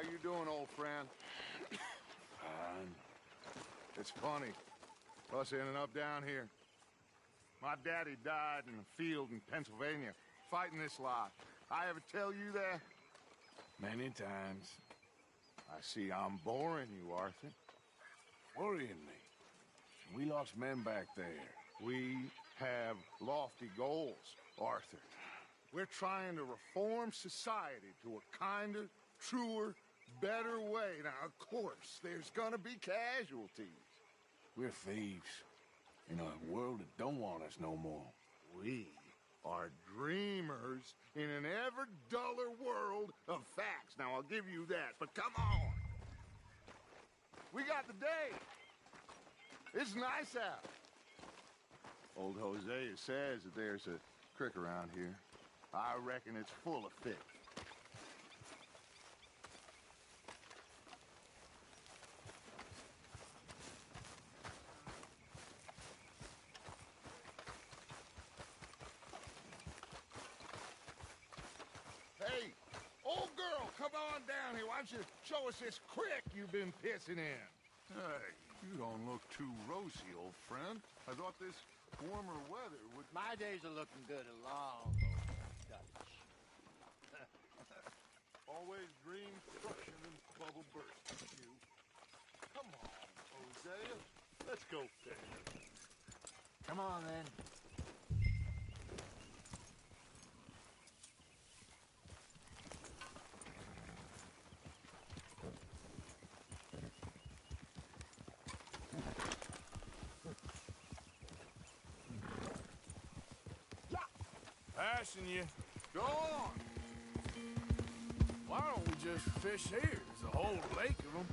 How you doing, old friend? Fine. It's funny, us ending up down here. My daddy died in a field in Pennsylvania, fighting this lot. I ever tell you that? Many times. I see I'm boring you, Arthur. Worrying me. We lost men back there. We have lofty goals, Arthur. We're trying to reform society to a kinder, truer, better way. Now, of course, there's gonna be casualties. We're thieves. In a world that don't want us no more. We are dreamers in an ever duller world of facts. Now, I'll give you that, but come on. We got the day. It's nice out. Old Hosea says that there's a creek around here. I reckon it's full of fish. Hey, old girl, come on down here. Why don't you show us this creek you've been pissing in? Hey, you don't look too rosy, old friend. I thought this warmer weather would... My days are looking good along, old Dutch. Always dream crushing and bubble bursting, you. Come on, Hosea. Let's go fishing. Come on, then. Passing you. Go on. Why don't we just fish here? There's a whole lake of them.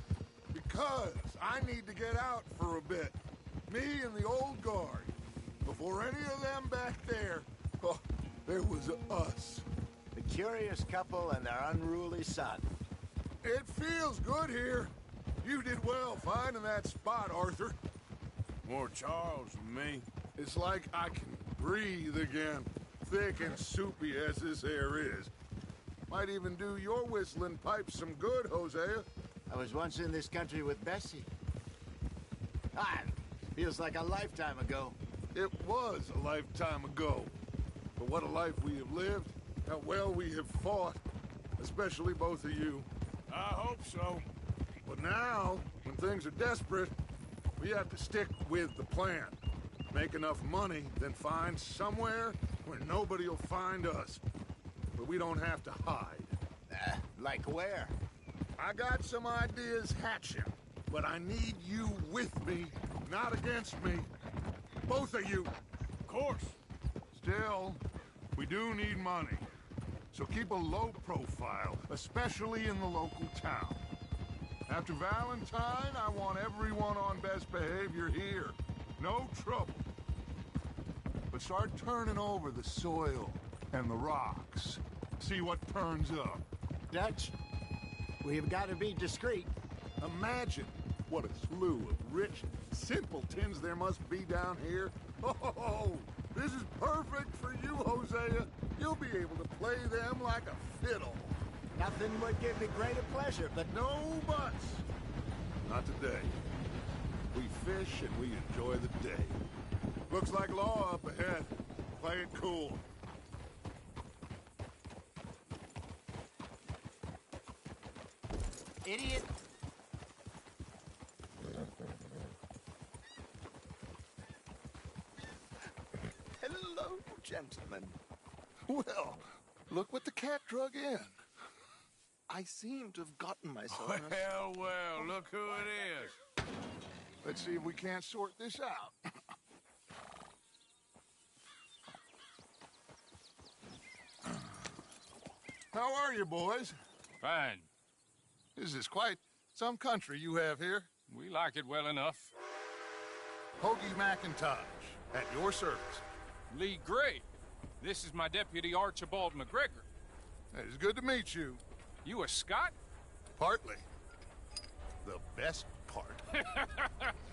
Because I need to get out for a bit. Me and the old guard. Before any of them back there, oh, there was us. The curious couple and their unruly son. It feels good here. You did well finding that spot, Arthur. More Charles than me. It's like I can breathe again. Thick and soupy as this air is. Might even do your whistling pipes some good, Hosea. I was once in this country with Bessie. Ah, feels like a lifetime ago. It was a lifetime ago. But what a life we have lived. How well we have fought. Especially both of you. I hope so. But now, when things are desperate, we have to stick with the plan. Make enough money, then find somewhere where nobody will find us. But we don't have to hide. Like where? I got some ideas hatching, but I need you with me, not against me. Both of you. Of course. Still, we do need money. So keep a low profile, especially in the local town. After Valentine, I want everyone on best behavior here. No trouble. But start turning over the soil and the rocks. See what turns up. Dutch, we've got to be discreet. Imagine what a slew of rich simpletons there must be down here. Oh, this is perfect for you, Hosea. You'll be able to play them like a fiddle. Nothing would give me greater pleasure, but No buts. Not today. We fish and we enjoy the day. Looks like law up ahead. Play it cool. idiot. Hello, gentlemen. Well, look what the cat drug in. I seem to have gotten myself in a... Well, look who it is. Let's see if we can't sort this out. How are you, boys? Fine. This is quite some country you have here. We like it well enough. Hoagie McIntosh, at your service. Lee Gray. This is my deputy Archibald McGregor. It's good to meet you. You a Scot? Partly. The best part.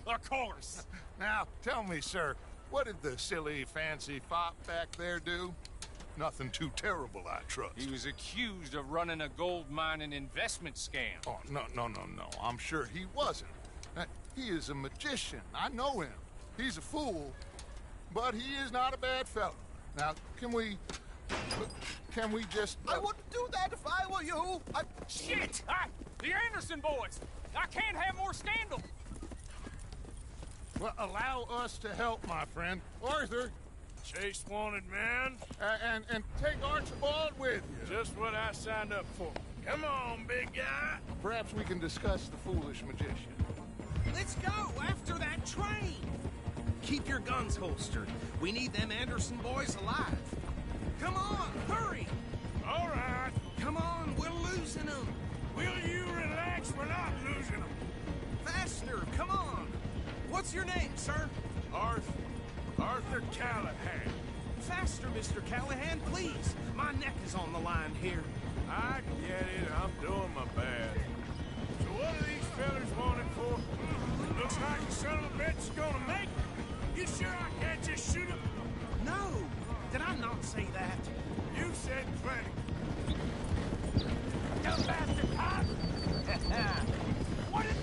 Of course. Now, tell me, sir, what did the silly, fancy fop back there do? Nothing too terrible, I trust. He was accused of running a gold mining investment scam. Oh, no. I'm sure he wasn't. He is a magician. I know him. He's a fool, but he is not a bad fellow. Now, can we just... I wouldn't do that if I were you. Shit! The Anderson boys! I can't have more scandal! Well, allow us to help, my friend. Arthur, Chase wanted man. and take Archibald with you. Just what I signed up for. Come on, big guy. Perhaps we can discuss the foolish magician. Let's go after that train. Keep your guns holstered. We need them Anderson boys alive. Come on, hurry. All right. Come on, we're losing them. Will you relax? We're not losing them. Faster, come on. What's your name, sir? Arthur Callahan. Faster, Mr. Callahan, please. My neck is on the line here. I get it. I'm doing my best. So what are these fellas wanted for? Looks like the son of a bitch is gonna make it. You sure I can't just shoot him? No, did I not say that? You said plenty. You bastard, huh? What is...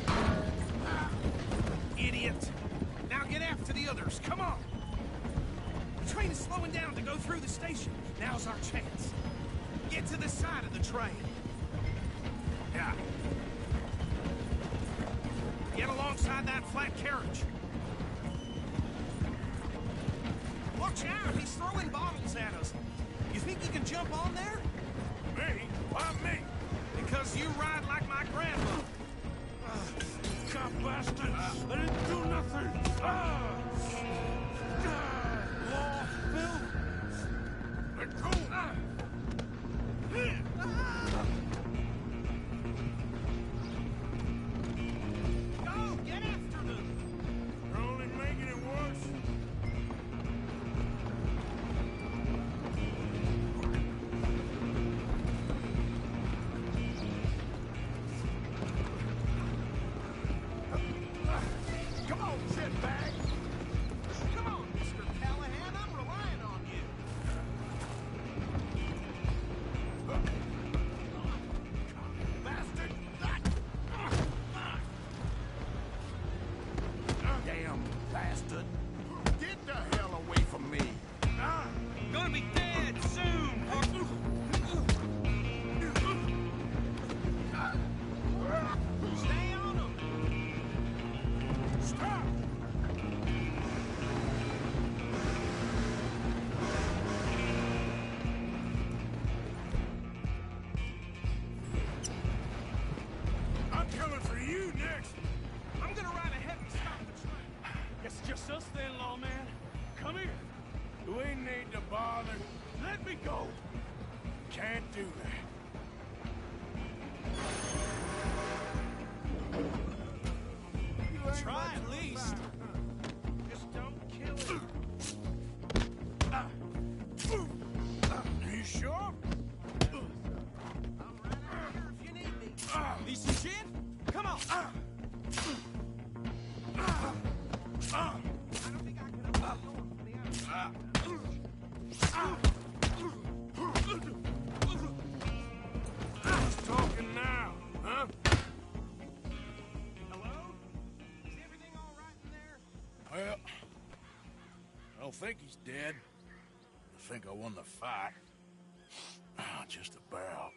Idiot. Now get after the others, come on. The train is slowing down to go through the station. Now's our chance. Get to the side of the train. Yeah. Get alongside that flat carriage. Watch out, he's throwing bottles at us. You think you can jump on there? Me? Why me? Because you ride like my grandma. Cop bastard! I didn't do nothing! Law, Bill? Let go! Go, get after them! You're only making it worse. Come on, shitbag. Come on, Mr. Callahan, I'm relying on you. Bastard. Damn bastard. Get the hell away from me. Gonna be dead soon. Stay on them. Stop! I'm coming for you next! I'm gonna ride ahead and stop the train. It's just us then, lawman. Come here. We need to bother. Let me go. Can't do that. Try at least. Just don't kill him. You sure? I'm right out here if you need me. Need some gin? Come on. I don't think I can open the door from the outside. Who's talking now, huh? Hello? Is everything all right in there? Well, I don't think he's dead. I think I won the fight. Just about.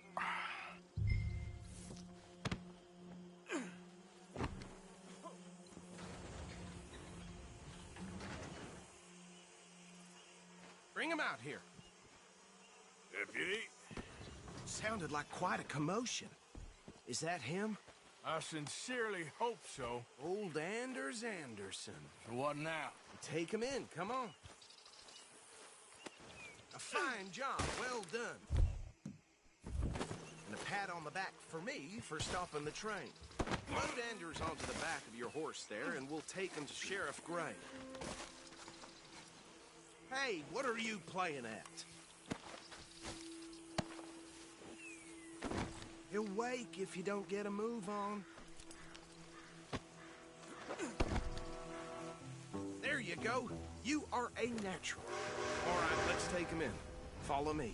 Bring him out here. Deputy, Sounded like quite a commotion. Is that him? I sincerely hope so. Old Anders Anderson. So what now? Take him in, come on. A fine job, well done. And a pat on the back for me for stopping the train. Load Anders onto the back of your horse there, and we'll take him to Sheriff Gray. Hey, what are you playing at? He'll wake if you don't get a move on. There you go. You are a natural. All right, let's take him in. Follow me.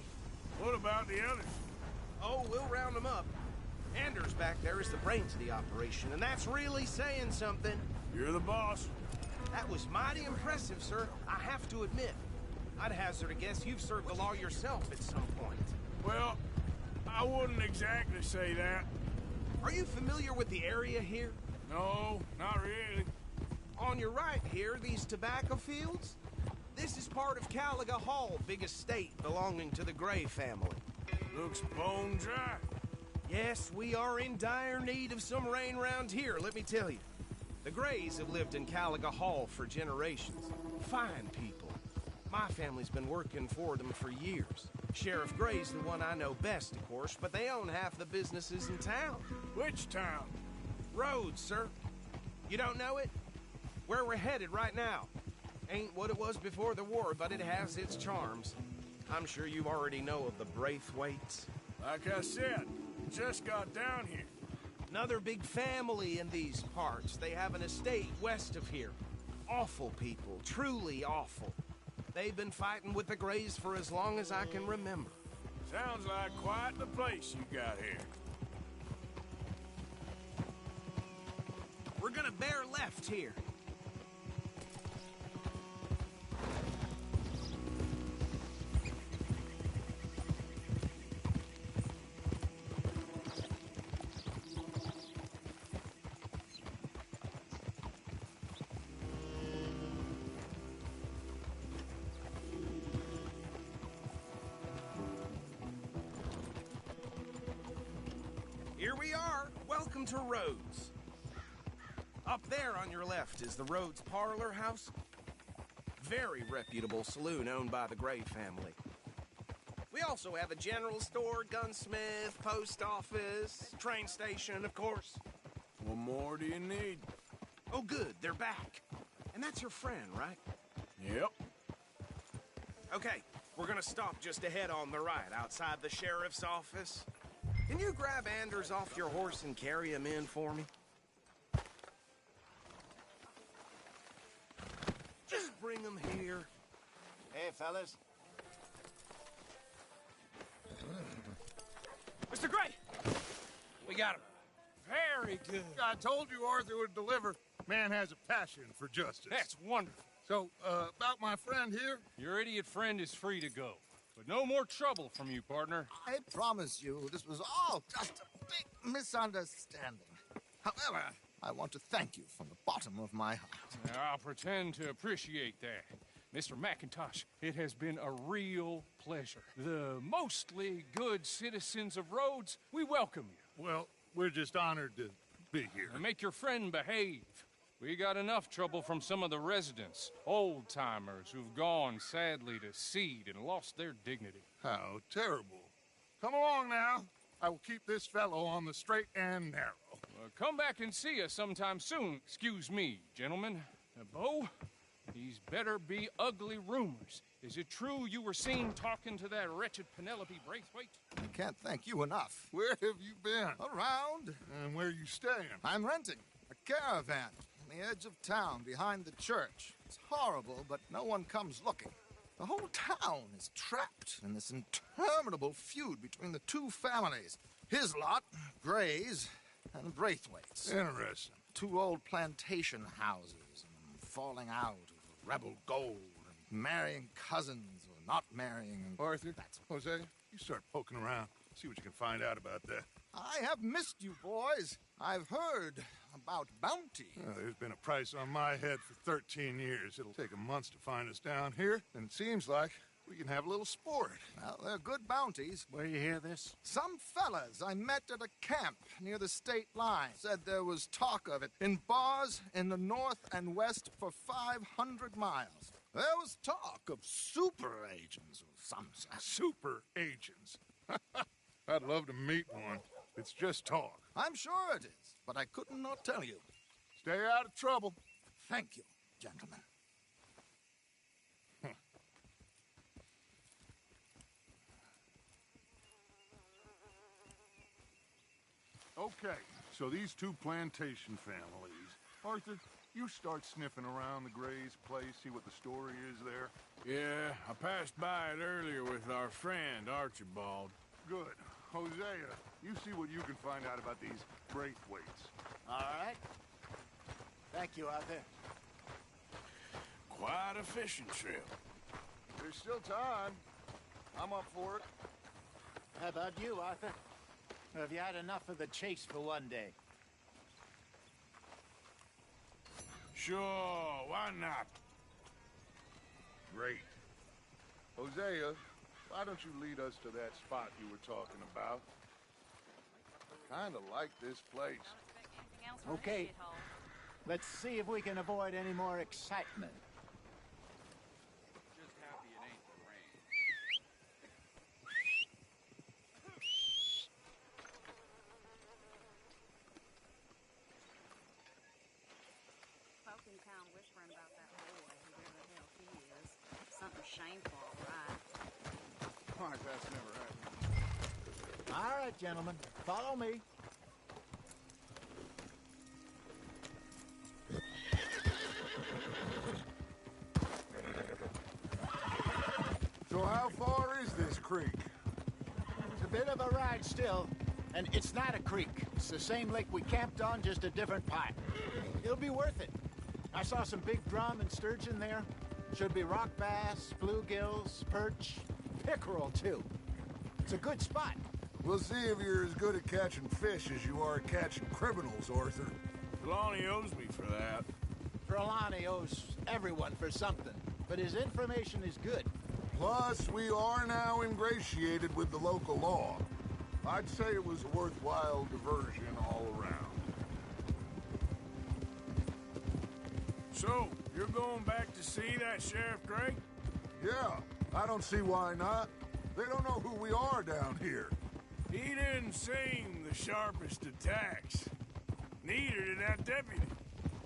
What about the others? Oh, we'll round them up. Anders back there is the brains of the operation, and that's really saying something. You're the boss. That was mighty impressive, sir. I have to admit. I'd hazard a guess you've served the law yourself at some point. Well, I wouldn't exactly say that. Are you familiar with the area here? No, not really. On your right here, these tobacco fields? This is part of Caliga Hall, big estate belonging to the Gray family. Looks bone dry. Yes, we are in dire need of some rain round here, let me tell you. The Grays have lived in Caliga Hall for generations. Fine people. My family's been working for them for years. Sheriff Gray's the one I know best, of course, but they own half the businesses in town. Which town? Rhodes, sir. You don't know it? Where we're headed right now. Ain't what it was before the war, but it has its charms. I'm sure you already know of the Braithwaites. Like I said, just got down here. Another big family in these parts. They have an estate west of here. Awful people, truly awful. They've been fighting with the Grays for as long as I can remember. Sounds like quite the place you got here. We're gonna bear left here. Here we are. Welcome to Rhodes. Up there on your left is the Rhodes Parlor House. Very reputable saloon owned by the Gray family. We also have a general store, gunsmith, post office, train station, of course. What more do you need? Oh, good, they're back. And that's your friend, right? Yep. Okay, we're gonna stop just ahead on the right, outside the sheriff's office. Can you grab Anders off your horse and carry him in for me? Just bring him here. Hey, fellas. Mr. Gray! We got him. Very good. I told you Arthur would deliver. Man has a passion for justice. That's wonderful. So, about my friend here? Your idiot friend is free to go. But no more trouble from you, partner. I promise you, this was all just a big misunderstanding. However, I want to thank you from the bottom of my heart. Now, I'll pretend to appreciate that. Mr. McIntosh, it has been a real pleasure. The mostly good citizens of Rhodes, we welcome you. Well, we're just honored to be here. And make your friend behave. We got enough trouble from some of the residents, old-timers who've gone, sadly, to seed and lost their dignity. How terrible. Come along now. I will keep this fellow on the straight and narrow. Come back and see us sometime soon. Excuse me, gentlemen. Bo, these better be ugly rumors. Is it true you were seen talking to that wretched Penelope Braithwaite? I can't thank you enough. Where have you been? Around. And where you staying? I'm renting a caravan on the edge of town behind the church. It's horrible, but no one comes looking. The whole town is trapped in this interminable feud between the two families. His lot, Gray's, and Braithwaite's. Interesting. Two old plantation houses, and falling out over rebel gold, and marrying cousins or not marrying. And Arthur, that's Jose, you start poking around. See what you can find out about that. I have missed you, boys. I've heard about bounty. Well, there's been a price on my head for 13 years. It'll take a month to find us down here, and it seems like we can have a little sport. Well, they're good bounties. Where you hear this? Some fellas I met at a camp near the state line said there was talk of it in bars in the north and west for 500 miles. There was talk of super agents of some sort. Super agents. I'd love to meet one. It's just talk. I'm sure it is, but I could not tell you. Stay out of trouble. Thank you, gentlemen. Okay, so these two plantation families. Arthur, you start sniffing around the Gray's place, see what the story is there? Yeah, I passed by it earlier with our friend, Archibald. Good. Hosea, you see what you can find out about these Braithwaites. All right. Thank you, Arthur. Quite a fishing trip. There's still time. I'm up for it. How about you, Arthur? Or have you had enough of the chase for one day? Sure, why not? Great. Hosea, why don't you lead us to that spot you were talking about? I kinda like this place. Okay. Let's see if we can avoid any more excitement. Just happy it ain't the rain. Folk in town whispering about that boy, whoever the hell he is. Something shameful, all right. Like that's never happened. All right, gentlemen. Follow me. So how far is this creek? It's a bit of a ride still, and it's not a creek. It's the same lake we camped on, just a different pipe. It'll be worth it. I saw some big drum and sturgeon there. Should be rock bass, bluegills, perch, pickerel, too. It's a good spot. We'll see if you're as good at catching fish as you are at catching criminals, Arthur. Trelawney owes me for that. Trelawney owes everyone for something, but his information is good. Plus, we are now ingratiated with the local law. I'd say it was a worthwhile diversion all around. So, you're going back to see that Sheriff Gray? Yeah, I don't see why not. They don't know who we are down here. He didn't seem the sharpest attacks. Neither did that deputy.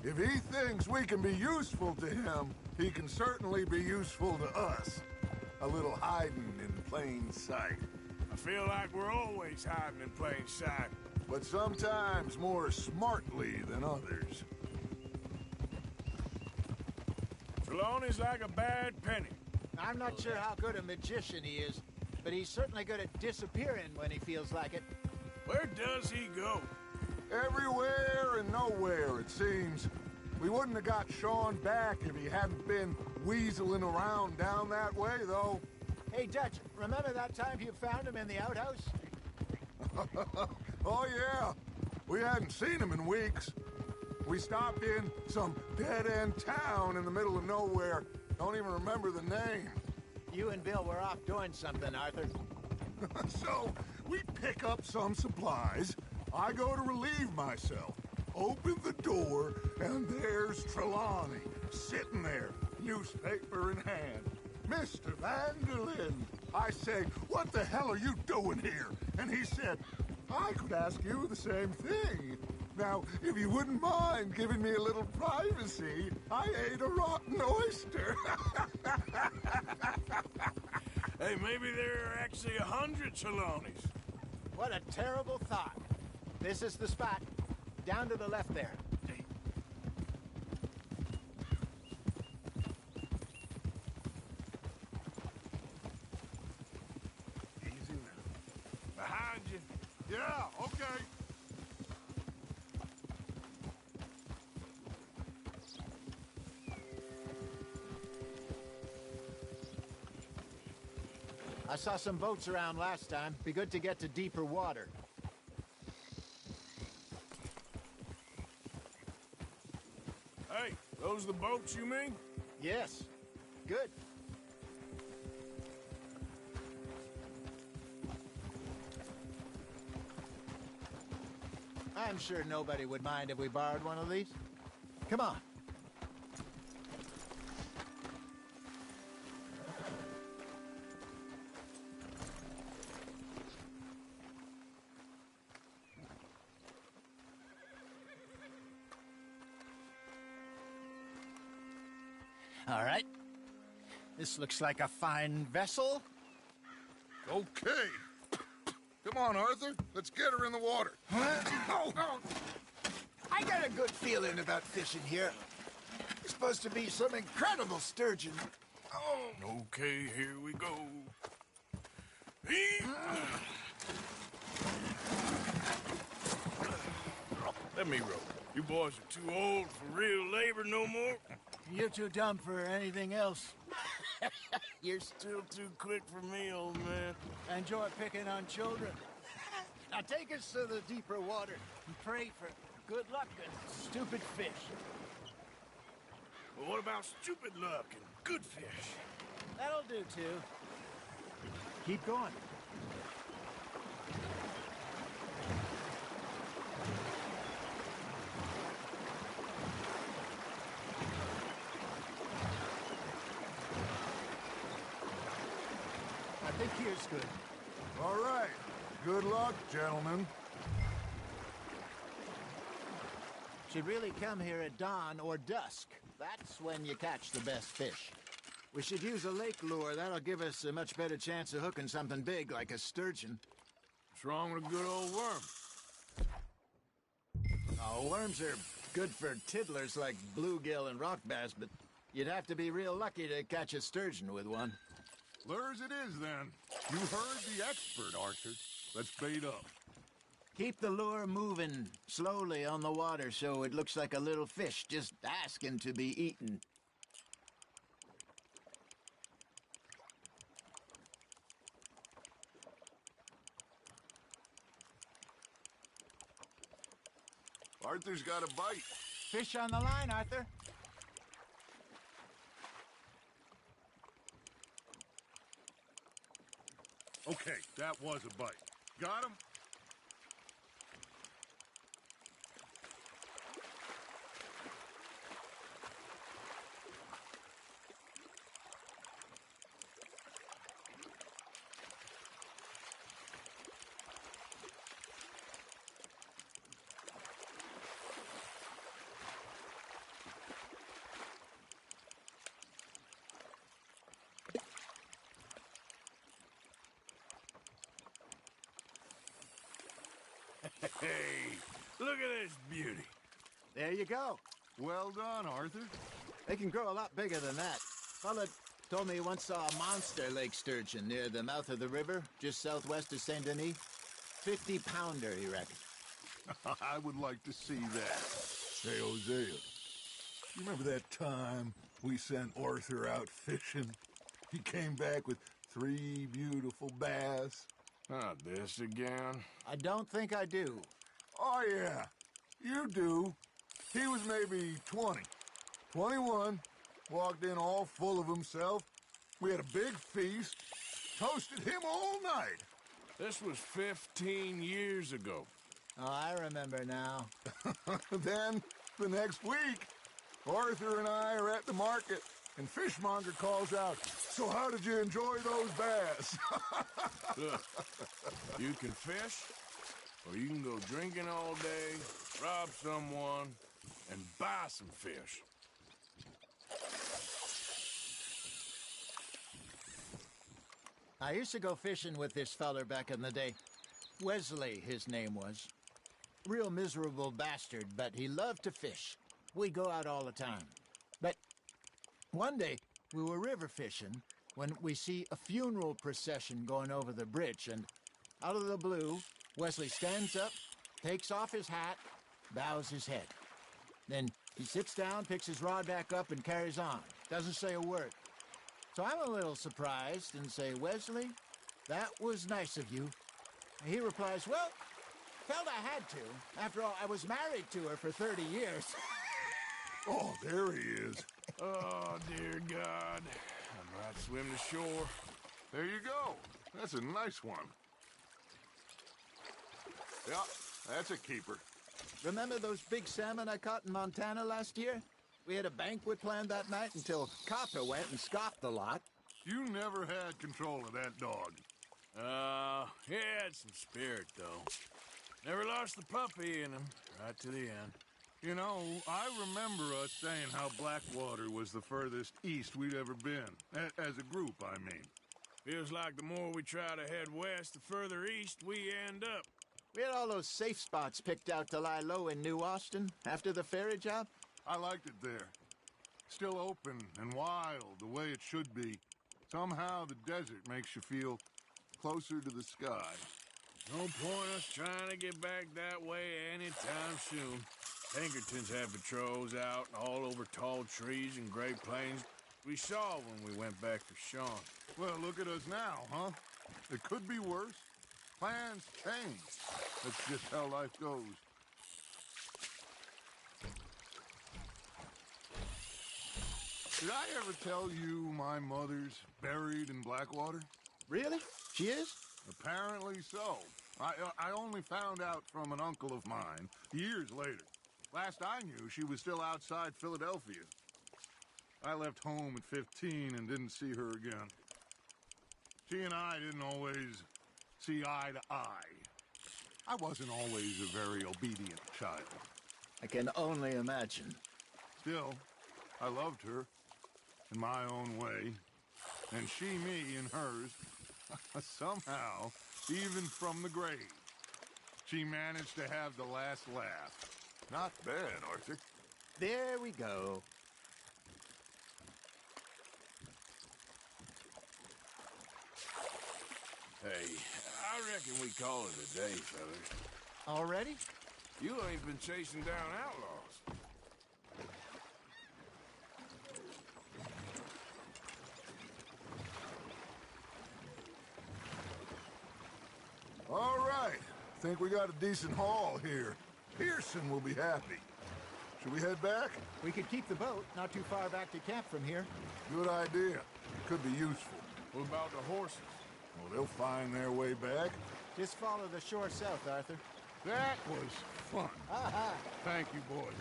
If he thinks we can be useful to him, he can certainly be useful to us. A little hiding in plain sight. I feel like we're always hiding in plain sight. But sometimes more smartly than others. Trelawney's like a bad penny. I'm not sure how good a magician he is, but he's certainly good at disappearing when he feels like it. Where does he go? Everywhere and nowhere, it seems. We wouldn't have got Sean back if he hadn't been weaseling around down that way, though. Hey, Dutch, remember that time you found him in the outhouse? Oh, yeah. We hadn't seen him in weeks. We stopped in some dead-end town in the middle of nowhere. Don't even remember the name. You and Bill were off doing something, Arthur. So, we pick up some supplies. I go to relieve myself. Open the door, and there's Trelawney, sitting there, newspaper in hand. Mr. Vanderlyn. I say, what the hell are you doing here? And he said, I could ask you the same thing. Now, if you wouldn't mind giving me a little privacy, I ate a rotten oyster. Hey, maybe there are actually 100 Trelawneys. What a terrible thought. This is the spot. Down to the left there. Easy now. Behind you. Yeah, okay. I saw some boats around last time. Be good to get to deeper water. Hey, those the boats you mean? Yes. Good. I'm sure nobody would mind if we borrowed one of these. Come on. All right. This looks like a fine vessel. Okay. Come on, Arthur. Let's get her in the water. I got a good feeling about fishing here. supposed to be some incredible sturgeon. Oh. Okay, here we go. Let me row. You boys are too old for real labor no more. You're too dumb for anything else. You're still too quick for me, old man. Enjoy picking on children. Now take us to the deeper water and pray for good luck and stupid fish. Well, what about stupid luck and good fish? That'll do, too. Keep going. I think here's good. All right. Good luck, gentlemen. Should really come here at dawn or dusk. That's when you catch the best fish. We should use a lake lure. That'll give us a much better chance of hooking something big like a sturgeon. What's wrong with a good old worm? Oh, worms are good for tiddlers like bluegill and rock bass, but you'd have to be real lucky to catch a sturgeon with one. Lures it is, then. You heard the expert, Arthur. Let's bait up. Keep the lure moving slowly on the water so it looks like a little fish just asking to be eaten. Arthur's got a bite. Fish on the line, Arthur. Okay, that was a bite. Got him? Hey, look at this beauty. There you go. Well done, Arthur. They can grow a lot bigger than that. Fella told me he once saw a monster lake sturgeon near the mouth of the river, just southwest of Saint Denis. 50-pounder, he reckoned. I would like to see that. Hey, Hosea, you remember that time we sent Arthur out fishing? He came back with 3 beautiful bass. Not this again. I don't think I do. Oh, yeah, you do. He was maybe 20, 21, walked in all full of himself. We had a big feast, toasted him all night. This was 15 years ago. Oh, I remember now. Then, the next week, Arthur and I are at the market, and Fishmonger calls out, "So how did you enjoy those bass?" Look, you can fish, or you can go drinking all day, rob someone, and buy some fish. I used to go fishing with this feller back in the day. Wesley, his name was. Real miserable bastard, but he loved to fish. We'd go out all the time. But one day, we were river fishing when we see a funeral procession going over the bridge, and out of the blue, Wesley stands up, takes off his hat, bows his head. Then he sits down, picks his rod back up, and carries on. Doesn't say a word. So I'm a little surprised and say, "Wesley, that was nice of you." And he replies, "Well, felt I had to. After all, I was married to her for 30 years. Oh, there he is. Oh, dear God. I might swim to shore. There you go. That's a nice one. Yeah, that's a keeper. Remember those big salmon I caught in Montana last year? We had a banquet planned that night until Copper went and scoffed a lot. You never had control of that dog. He had some spirit, though. Never lost the puppy in him, right to the end. You know, I remember us saying how Blackwater was the furthest east we'd ever been. As a group, I mean. Feels like the more we try to head west, the further east we end up. We had all those safe spots picked out to lie low in New Austin after the ferry job. I liked it there. Still open and wild, the way it should be. Somehow the desert makes you feel closer to the sky. No point us trying to get back that way anytime soon. Pinkertons have patrols out all over tall trees and Great Plains. We saw when we went back for Sean. Well, look at us now, huh? It could be worse. Plans change. That's just how life goes. Did I ever tell you my mother's buried in Blackwater? Really? She is? Apparently so. I only found out from an uncle of mine years later. Last I knew, she was still outside Philadelphia. I left home at 15 and didn't see her again. She and I didn't always see eye to eye. I wasn't always a very obedient child. I can only imagine. Still, I loved her in my own way, and she me in hers. Somehow, even from the grave, she managed to have the last laugh. Not bad, Arthur. There we go. Hey, I reckon we call it a day, fellas. Already? You ain't been chasing down outlaws. All right. Think we got a decent haul here. Pearson will be happy. Should we head back? We could keep the boat not too far back to camp from here. Good idea. Could be useful. What about the horses? Well, they'll find their way back. Just follow the shore south, Arthur. That was fun. Thank you, boys.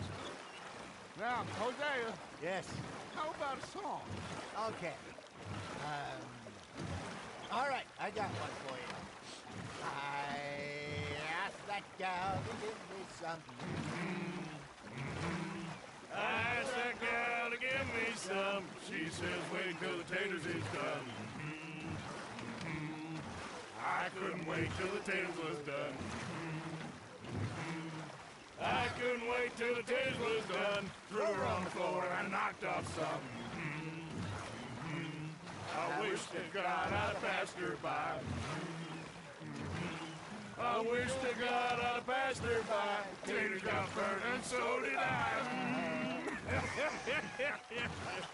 Now, Hosea, Yes. how about a song? Okay. All right, I got one for you. I asked that gal to give me some. I asked that gal to give me some. She says wait till the taters is done. I couldn't wait till the taters was done. I couldn't wait till the taters was done. Threw her on the floor and knocked off some. I wish to God I'd passed her by. I wish to God I'd passed her by. Taters got burned and so did I.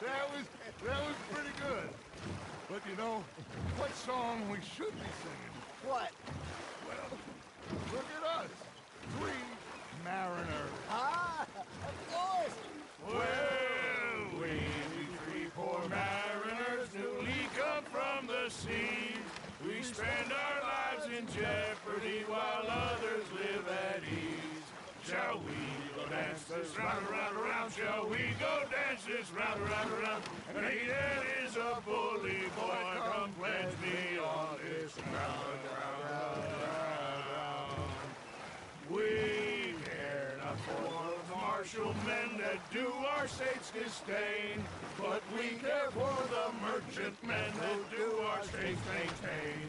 That was pretty good. But you know, what song we should be singing? What? Well, look at us. 3 mariners. Ah, of course. Well, we three poor mariners newly come from the sea. We spend our lives in jeopardy while others live at ease. Shall we go dance this round, around, around? Shall we go dance this round, around, around? And he that is a bully boy, come pledge me on this round, round, round. We care not for the martial men that do our state's disdain, but we care for the merchant men that do our state's maintain.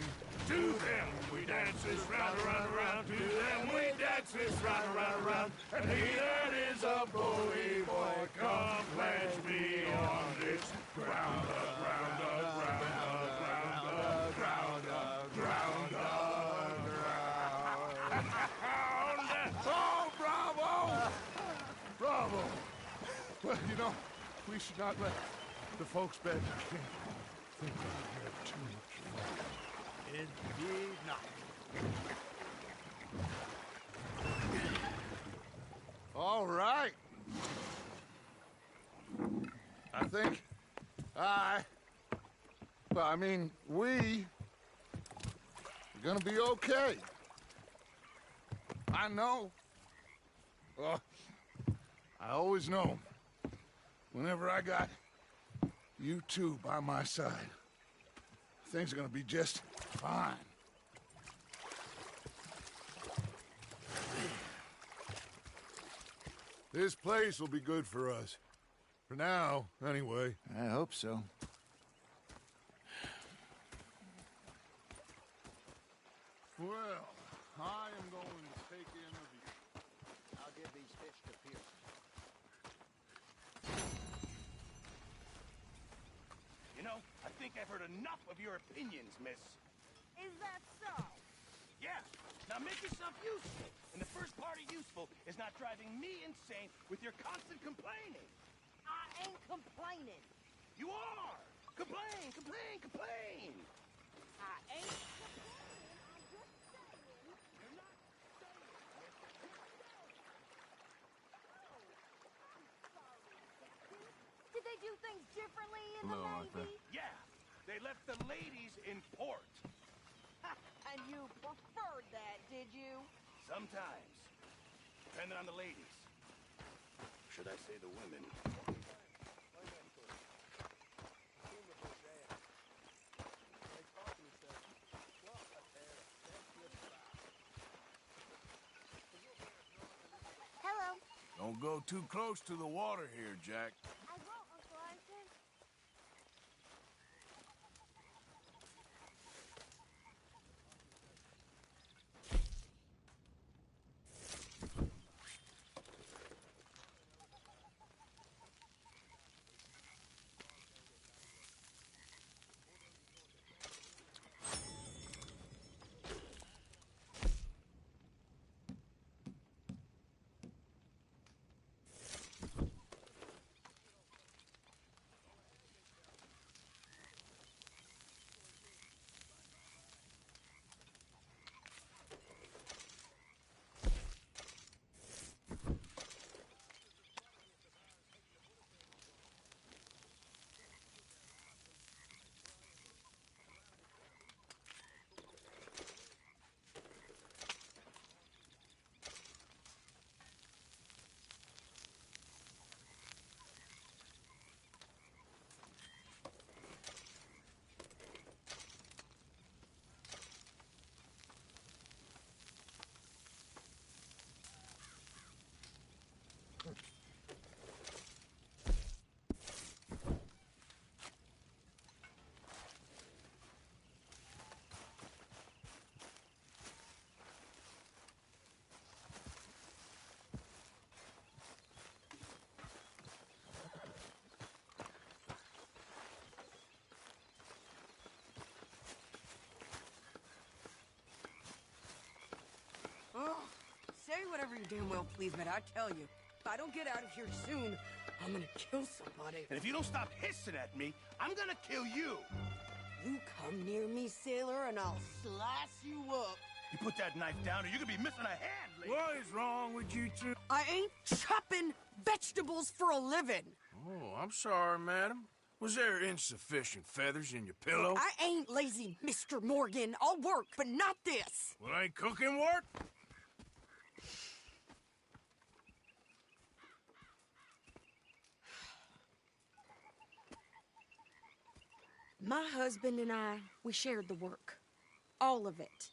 To them we dance this round, around, around. To them we dance this round, around, around. And he that is a bully boy, come pledge me on this ground up, ground up, ground up, ground up, ground up, ground up. Oh, bravo! Bravo! Well, you know, we should not let the folks back in camp think that we had too much fun. Indeed not. All right. I think we are gonna be okay. I know. I always know. Whenever I got you two by my side, things are gonna be just fine. This place will be good for us. For now, anyway. I hope so. Well, I am going to take in the view. I'll give these fish to Pearson. think I've heard enough of your opinions, miss. Is that so? Yeah. Now make yourself useful. And the first part of useful is not driving me insane with your constant complaining. I ain't complaining. You are! Complain, complain, complain! I ain't complaining. I'm just saying. You're not saying it, Did they do things differently in Hello, the Arthur. Navy? Yeah, they left the ladies in port. And you preferred that, did you? Sometimes. Depending on the ladies. Should I say the women? Hello. Don't go too close to the water here, Jack. I won't, Uncle Arthur. Oh, say whatever you damn well please, but I tell you, if I don't get out of here soon, I'm gonna kill somebody. And if you don't stop hissing at me, I'm gonna kill you. You come near me, sailor, and I'll slice you up. You put that knife down or you're gonna be missing a hand, lady. What is wrong with you two? I ain't chopping vegetables for a living. Oh, I'm sorry, madam. Was there insufficient feathers in your pillow? I ain't lazy, Mr. Morgan. I'll work, but not this. Well, ain't cooking work? My husband and I, we shared the work. All of it.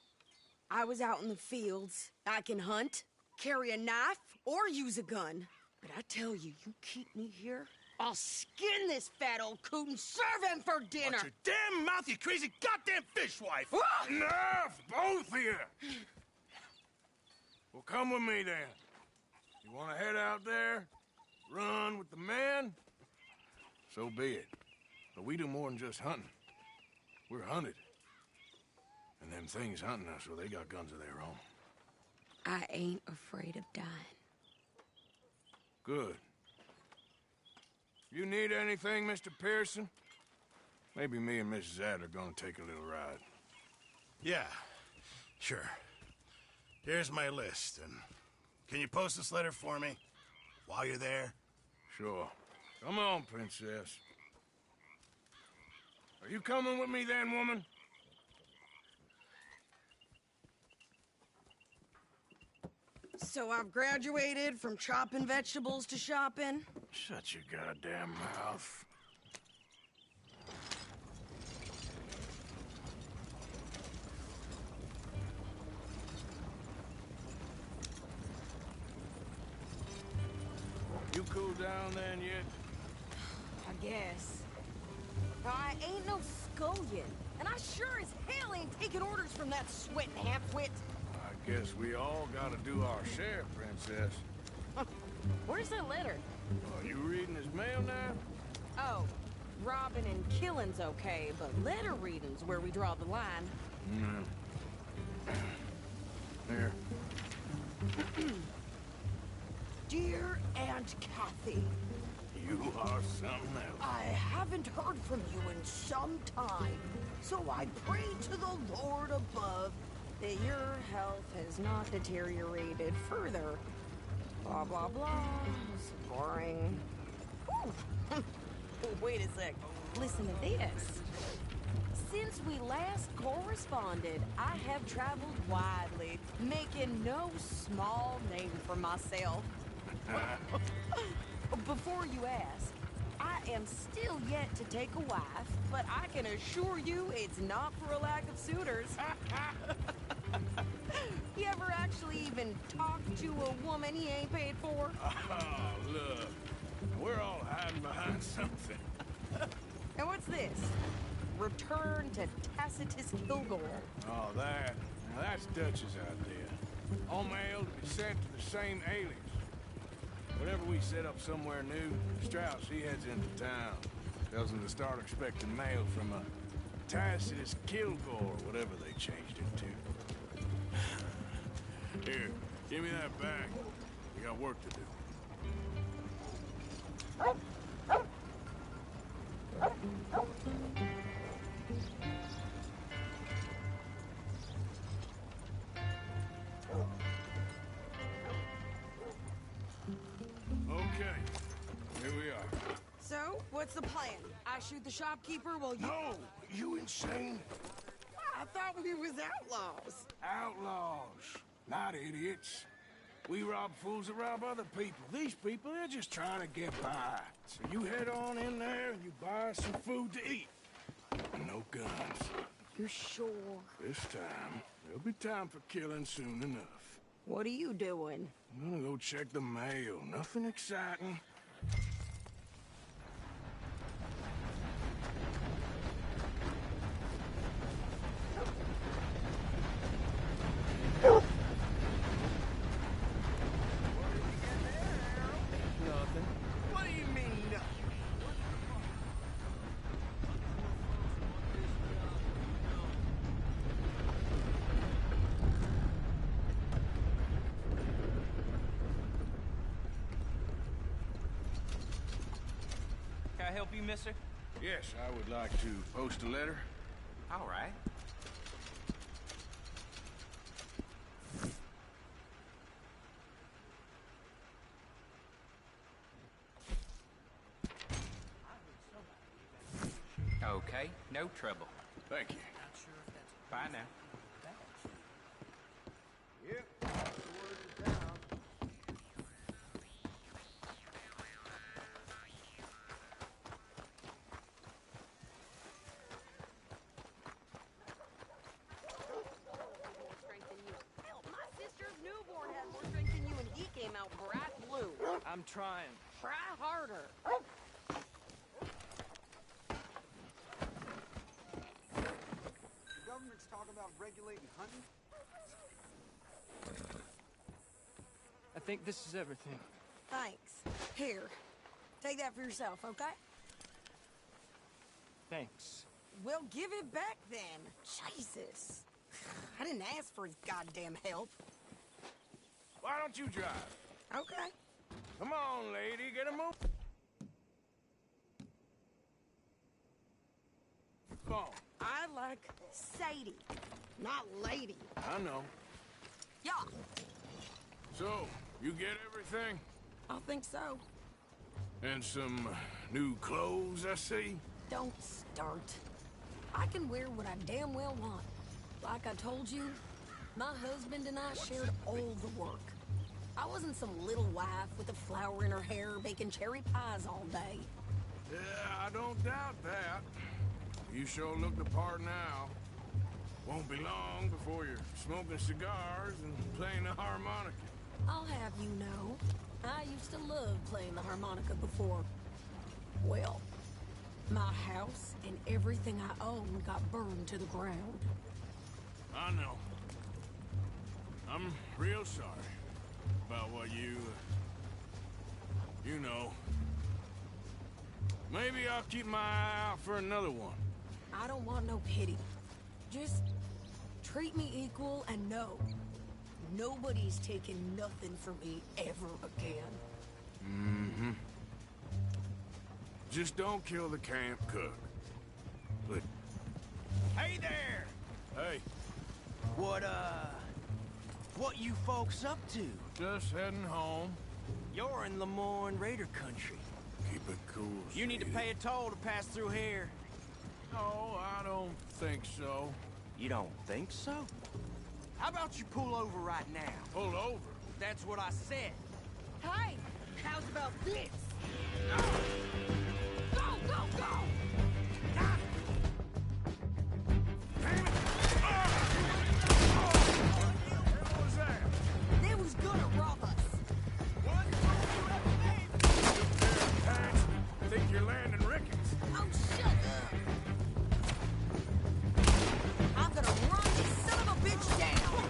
I was out in the fields. I can hunt, carry a knife, or use a gun. But I tell you, you keep me here, I'll skin this fat old coot and serve him for dinner. Watch your damn mouth, you crazy goddamn fishwife! Ah! Enough, both of you! Well, come with me, then. You want to head out there, run with the men? So be it. But we do more than just hunting. We're hunted. And them things hunting us, well, they got guns of their own. I ain't afraid of dying. Good. You need anything, Mr. Pearson? Maybe me and Mrs. Adler are gonna take a little ride. Yeah, sure. Here's my list, and can you post this letter for me while you're there? Sure. Come on, princess. Are you coming with me then, woman? So I've graduated from chopping vegetables to shopping. Shut your goddamn mouth. You cool down then yet? I guess. Now, I ain't no scullion, and I sure as hell ain't taking orders from that sweating half-wit. I guess we all gotta do our share, princess. Where's that letter? Are you reading his mail now? Oh, Robbing and killing's okay, but letter reading's where we draw the line. Here. Dear Aunt Kathy, You are something else. I haven't heard from you in some time, so I pray to the Lord above that your health has not deteriorated further. Blah, blah, blah. It's boring. Ooh. Wait a sec. Listen to this. Since we last corresponded, I have traveled widely, making no small name for myself. Before you ask, I am still yet to take a wife, but I can assure you it's not for a lack of suitors. You ever actually even talked to a woman he ain't paid for? Oh, look. We're all hiding behind something. And what's this? Return to Tacitus Kilgore. Oh, that. Now, that's Dutch's idea. All mail to be sent to the same alias. Whenever we set up somewhere new, Strauss, he heads into town. Tells them to start expecting mail from a Tacitus Kilgore, whatever they changed it to. Here, give me that back. We got work to do. Okay, here we are. So, what's the plan? I shoot the shopkeeper while you... No! You insane? I thought we was outlaws. Outlaws, not idiots. We rob fools that rob other people. These people, they're just trying to get by. So you head on in there and you buy some food to eat. No guns. You're sure? This time, there'll be time for killing soon enough. What are you doing? I'm gonna go check the mail. Nothing exciting. Nothing. What do you mean, nothing? Can I help you, mister? Yes, I would like to post a letter. All right. Okay, no trouble. Thank you. Bye now. Yep, the word is down. Hell, my sister's newborn had more strength than you, and he came out bright blue. I'm trying. Try harder. The government's talking about regulating hunting. I think this is everything. Thanks. Here, take that for yourself, okay? Thanks. Well, give it back then. Jesus. I didn't ask for his goddamn help. Why don't you drive? Okay. Come on, lady, get a move. Come on. I like Sadie, not lady. I know. Yeah, So, you get everything? I think so. And some new clothes, I see? Don't start. I can wear what I damn well want. Like I told you, my husband and I shared all the work. I wasn't some little wife with a flower in her hair baking cherry pies all day. Yeah, I don't doubt that. You sure look the part now. Won't be long before you're smoking cigars and playing the harmonica. I'll have you know, I used to love playing the harmonica before. Well, my house and everything I owned got burned to the ground. I know. I'm real sorry about what you know. Maybe I'll keep my eye out for another one. I don't want no pity. Just treat me equal and know nobody's taking nothing from me ever again. Mm-hmm. Just don't kill the camp cook. But... Hey there! Hey, What you folks up to? just heading home. You're in Lemoyne Raider country. Keep it cool, You need to sweetie. pay a toll to pass through here. No, I don't think so. You don't think so? How about you pull over right now? Pull over. That's what I said. Hey, how's about this? Go, go, go! What was that? They was gonna rob us. Pants. Think you're landing Ricketts. Oh, shut up! I'm gonna run this son of a bitch down!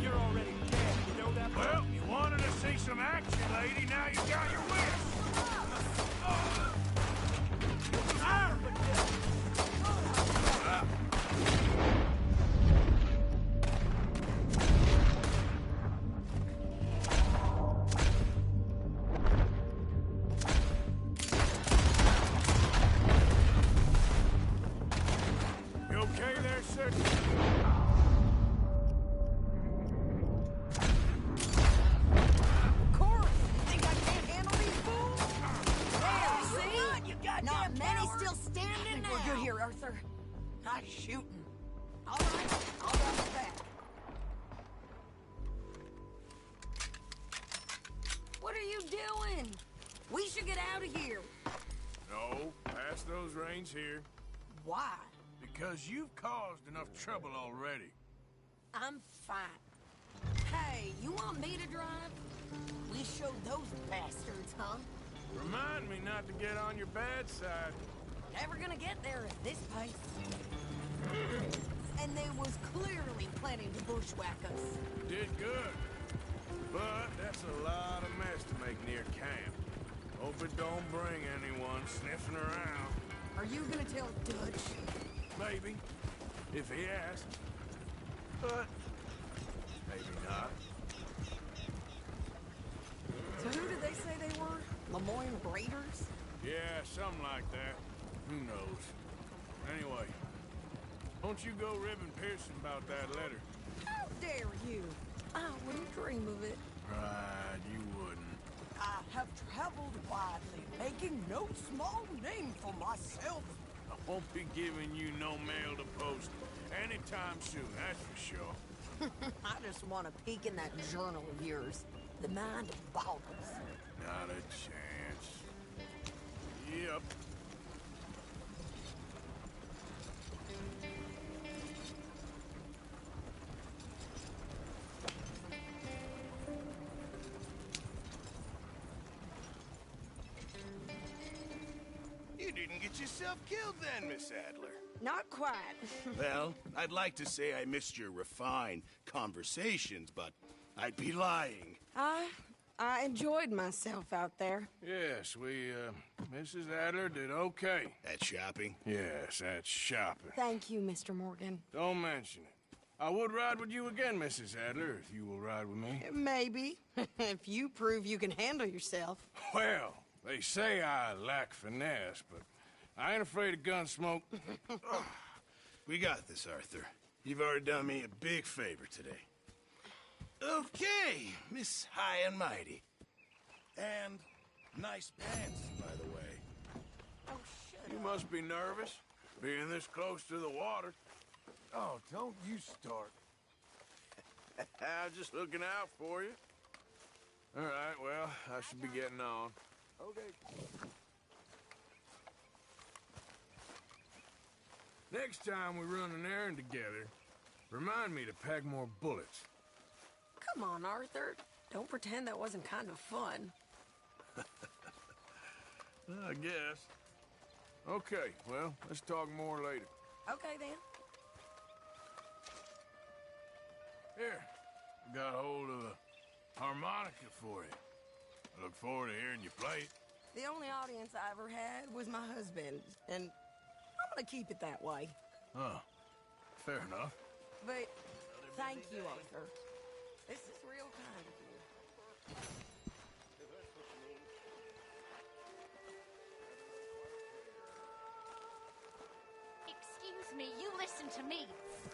You're already dead. You know that? Well, you wanted to see some action, lady. Now you got your wish. You okay there, sir? Corey, you think I can't handle these fools? There, see? Not many still standing now. We're good here, Arthur. Nice shooting. All right, I'll bounce back. What are you doing? We should get out of here. No, pass those reins here. Why? Because you've caused enough trouble already. I'm fine. Hey, you want me to drive? We showed those bastards, huh? Remind me not to get on your bad side. Never gonna get there at this pace. And they was clearly planning to bushwhack us. Did good. But that's a lot of mess to make near camp. Hope it don't bring anyone sniffing around. Are you gonna tell Dutch? Maybe. If he asks. But maybe not. So who did they say they were? Lemoyne Raiders? Yeah, something like that. Who knows? Anyway, don't you go ribbing Pearson about that letter. How dare you? I wouldn't dream of it. Right, you wouldn't. I have traveled widely, making no small name for myself. I won't be giving you no mail to post anytime soon, that's for sure. I just want to peek in that journal of yours. The mind boggles. Not a chance. Yep. You didn't get yourself killed then, Miss Adler. Not quite. Well, I'd like to say I missed your refined conversations, but I'd be lying. I enjoyed myself out there. Yes, Mrs. Adler did okay. At shopping? Yes, that's shopping. Thank you, Mr. Morgan. Don't mention it. I would ride with you again, Mrs. Adler, if you will ride with me. Maybe. If you prove you can handle yourself. Well, they say I lack finesse, but I ain't afraid of gun smoke. We got this, Arthur. You've already done me a big favor today. Okay, Miss High and Mighty. And nice pants, by the way. Oh, shut You must be nervous, being this close to the water. Oh, don't you start. I'm just looking out for you. All right, well, I should be getting on. Okay. Next time we run an errand together, remind me to pack more bullets. Come on, Arthur. Don't pretend that wasn't kind of fun. I guess. Okay, well, let's talk more later. Okay, then. Here, I got hold of a harmonica for you. I look forward to hearing you play it. The only audience I ever had was my husband, and I'm gonna keep it that way. Oh, fair enough. But thank you, Arthur. This is real kind of you. Excuse me, you listen to me.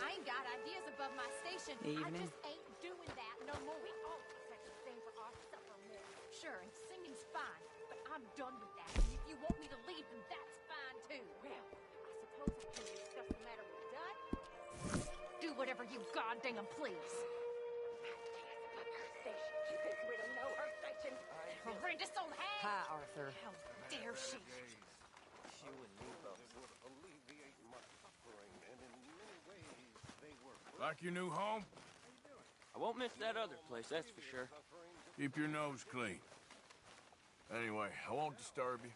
I ain't got ideas above my station. I Evening. just ain't doing that no more. We all expect the same for our supper meal. Sure, and singing's fine, but I'm done with that. And if you want me to leave, then that's fine too. Well, I suppose I can discuss the matter with Dud. Do whatever you goddamn please. Her station. She gets rid of no her station. Horrendous old hag. Hi, Arthur. How dare she? Like your new home? I won't miss that other place, that's for sure. Keep your nose clean. Anyway, I won't disturb you.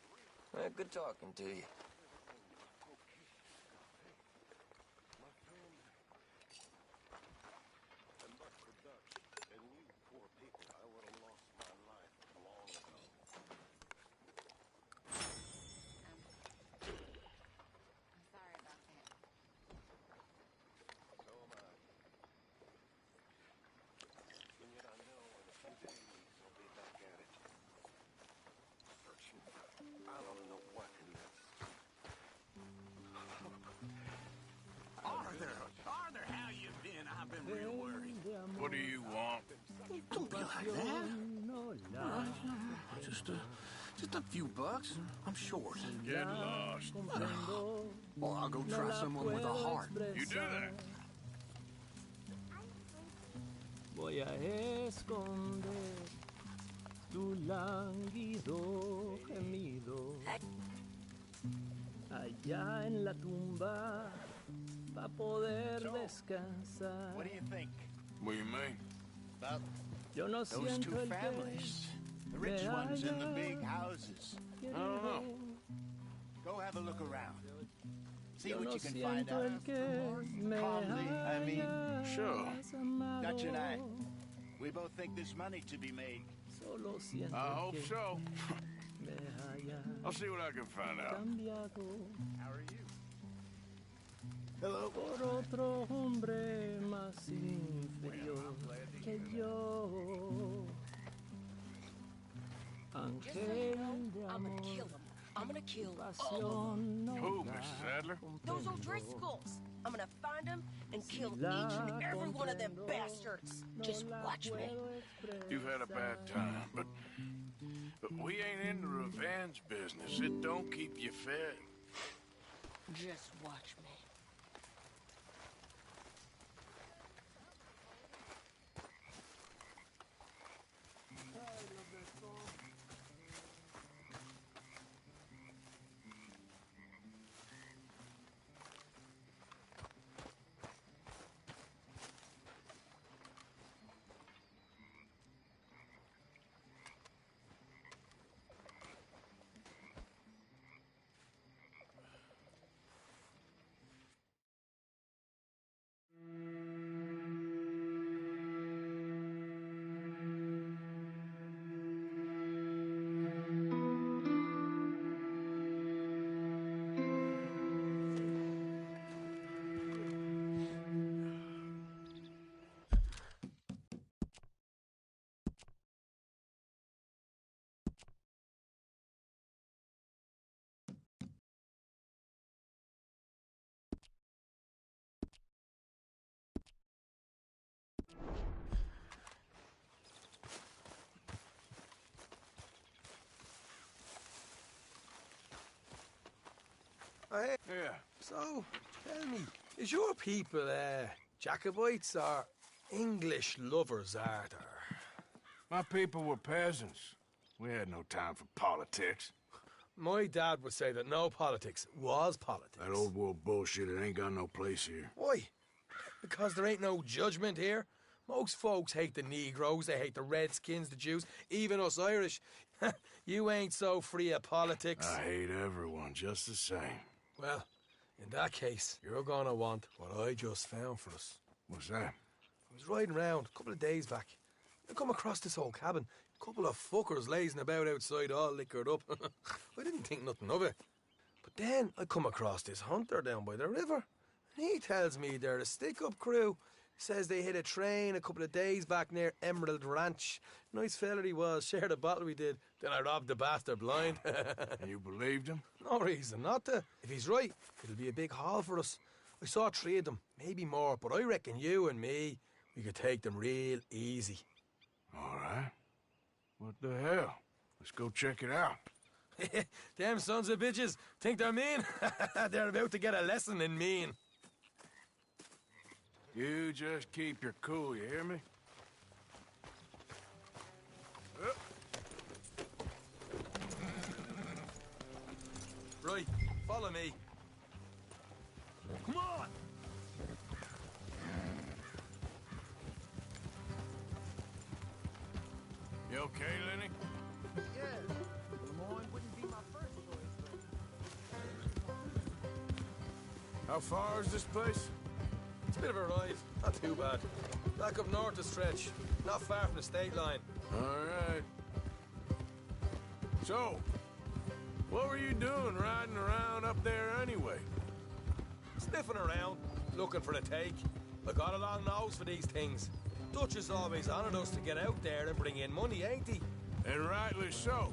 Good talking to you. I'm sorry about that. Arthur, how you been? I've been real worried. What do you want? Don't be like that. Just a few bucks. I'm short. Get lost. Well, I'll go try someone with a heart. You do that. Voy a esconder tu lánguido gemido allá en la tumba pa poder descansar. What do you think? What do you mean? About Yo no those two siento el que families? The rich me ones in the haya big houses. I don't know. Go have a look around. See Yo what no you can find siento el out. que me Calmly, I mean. Sure. Dutch and I, we both think there's money to be made. Solo siento I hope que so. me haya I'll see what I can find out. cambiado How are you? Hello. por otro hombre más inferior que yo. Just so you know, Ángel de I'm gonna amor, kill them. I'm gonna kill all of them. pasión no Who, la Mrs. Adler? Those old Driscolls. I'm gonna find them and kill each and every one of them bastards. Just watch me. You've had a bad time, but we ain't in the revenge business. It don't keep you fed. Just watch me. Hey, Yeah. so, tell me, is your people, Jacobites or English lovers, Arthur? My people were peasants. We had no time for politics. My dad would say that no politics was politics. That old world bullshit, it ain't got no place here. Why? Because there ain't no judgment here. Most folks hate the Negroes, they hate the Redskins, the Jews, even us Irish. You ain't so free of politics. I hate everyone just the same. Well, in that case, you're gonna want what I just found for us. What's that? I was riding around a couple of days back. I come across this old cabin Couple of fuckers lazing about outside all liquored up. I didn't think nothing of it. But then I come across this hunter down by the river. And he tells me they're a stick-up crew. Says they hit a train a couple of days back near Emerald Ranch. Nice fella he was, shared a bottle we did. Then I robbed the bastard blind. And you believed him? No reason not to. If he's right, it'll be a big haul for us. I saw 3 of them, maybe more, but I reckon you and me, we could take them real easy. All right. What the hell? Let's go check it out. Them sons of bitches think they're mean. They're about to get a lesson in mean. You just keep your cool, you hear me? Right, follow me. Come on! You okay, Lenny? Yeah. Lemoyne wouldn't be my first choice, but... How far is this place? It's a bit of a ride, not too bad. Back up north a stretch, not far from the state line. All right. So, what were you doing riding around up there anyway? Sniffing around, looking for a take. I got a long nose for these things. Dutch has always honoured us to get out there and bring in money, ain't he? And rightly so.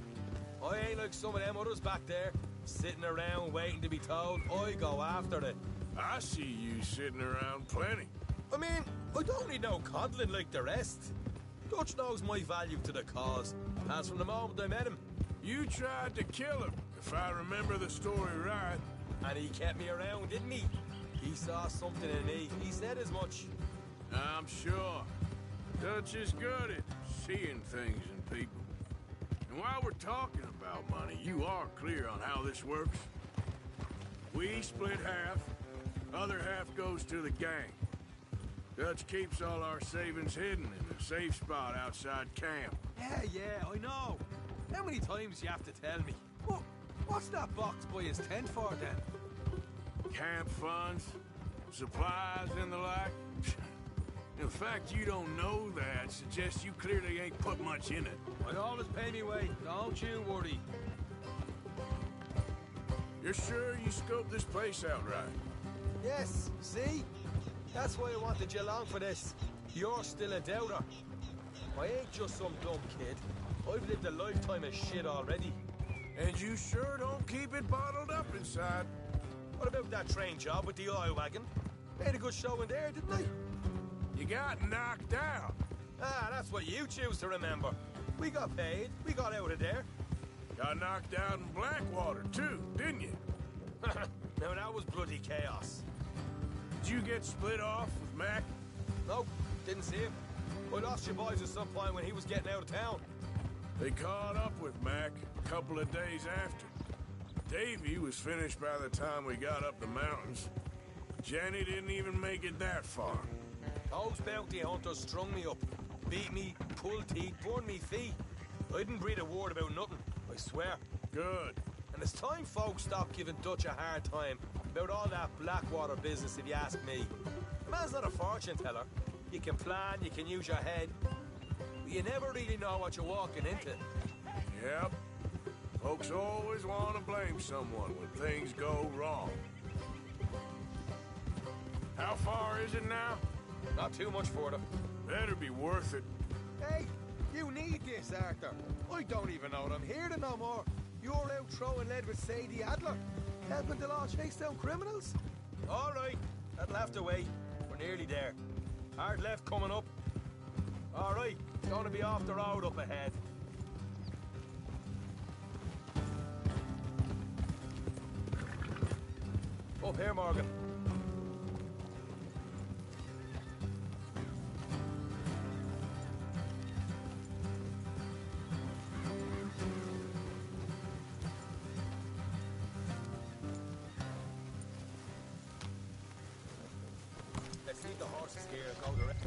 I ain't like some of them others back there, sitting around waiting to be told. I go after it. I see you sitting around plenty. I mean, I don't need no coddling like the rest. Dutch knows my value to the cause, as from the moment I met him. You tried to kill him, if I remember the story right. And he kept me around, didn't he? He saw something in me. He said as much. I'm sure. Dutch is good at seeing things in people. And while we're talking about money, you are clear on how this works? We split half, other half goes to the gang. Dutch keeps all our savings hidden in a safe spot outside camp. Yeah, I know. How many times you have to tell me? What's that box by his tent for, then? Camp funds, supplies, and the like. The fact you don't know that suggests you clearly ain't put much in it. I always pay me way, don't you worry. You're sure you scoped this place out right? Yes, see? That's why I wanted you along for this. You're still a doubter. I ain't just some dumb kid. I've lived a lifetime of shit already. And you sure don't keep it bottled up inside. What about that train job with the oil wagon? Made a good show in there, didn't I? You got knocked out. Ah, that's what you choose to remember. We got paid. We got out of there. Got knocked out in Blackwater, too, didn't you? Now, that was bloody chaos. Did you get split off with Mac? Nope, didn't see him. I lost your boys at some point when he was getting out of town. They caught up with Mac a couple of days after. Davy was finished by the time we got up the mountains. Jenny didn't even make it that far. Those bounty hunters strung me up, beat me, pulled teeth, burned me feet. I didn't breathe a word about nothing, I swear. Good. And it's time folks stopped giving Dutch a hard time about all that Blackwater business, if you ask me. The man's not a fortune teller. You can plan, you can use your head, but you never really know what you're walking into. Yep. Folks always want to blame someone when things go wrong. How far is it now? Not too much for them. Better be worth it. Hey, you need this, Arthur. I don't even know that I'm here to no more. You're out throwing lead with Sadie Adler, helping the law chase down criminals. All right, that'll have to wait. We're nearly there. Hard left coming up. All right, gonna be off the road up ahead. Up here, Morgan. Let's leave the horses here and go direct.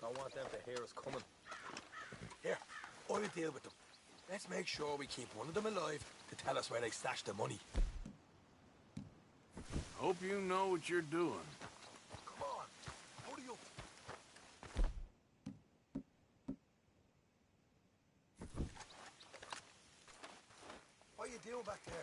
Don't want them to hear us coming. Here, I will deal with them. Let's make sure we keep one of them alive to tell us where they stashed the money. Hope you know what you're doing. Come on, hurry up. What are you doing back there?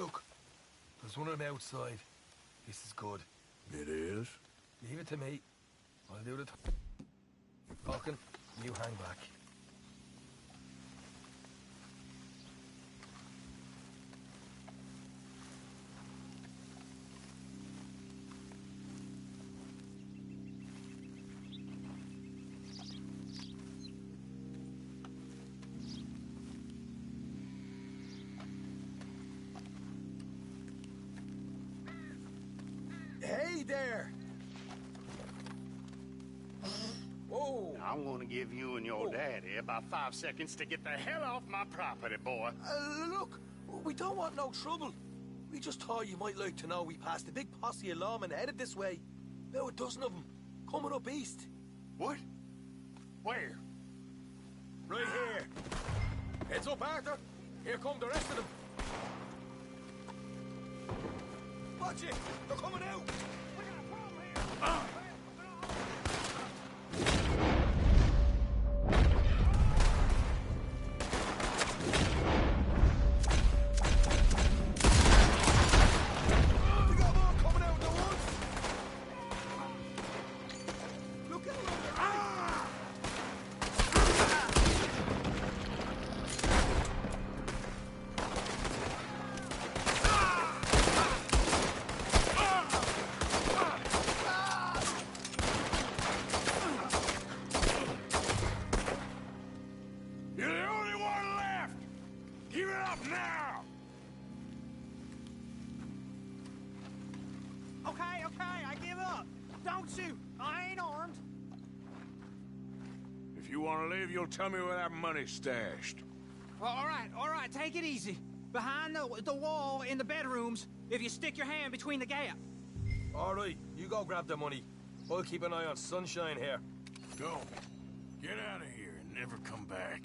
Look, there's one of them outside. This is good. It is? Leave it to me. I'll do the talking. You hang back. Hey there! Whoa! I'm gonna give you and your daddy about 5 seconds to get the hell off my property, boy. Look, we don't want no trouble. We just thought you might like to know we passed a big posse of lawmen headed this way. About a dozen of them, coming up east. What? Where? Right here. Heads up, Arthur. Here come the rest of them. Watch it! They're coming out! We got a problem here! We got more coming out in the woods! Look out! You're the only one left! Give it up now! Okay, I give up. Don't shoot. I ain't armed. If you want to leave, you'll tell me where that money's stashed. All right, take it easy. Behind the wall in the bedrooms, if you stick your hand between the gap. All right, you go grab the money. I'll keep an eye on Sunshine here. Go. Get out of here and never come back.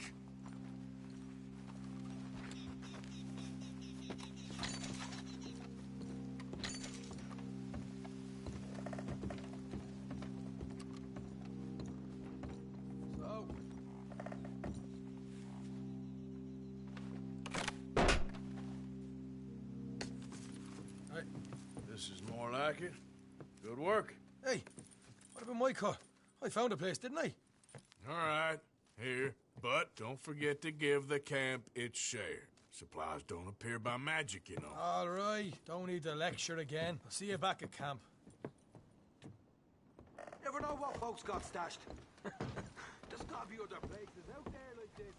So, This is more like it. Good work. hey, what about my car? I found a place, didn't I? All right, here. But don't forget to give the camp its share. Supplies don't appear by magic, you know. All right, don't need the lecture again. I'll see you back at camp. Never know what folks got stashed. There's gotta be other places out there like this.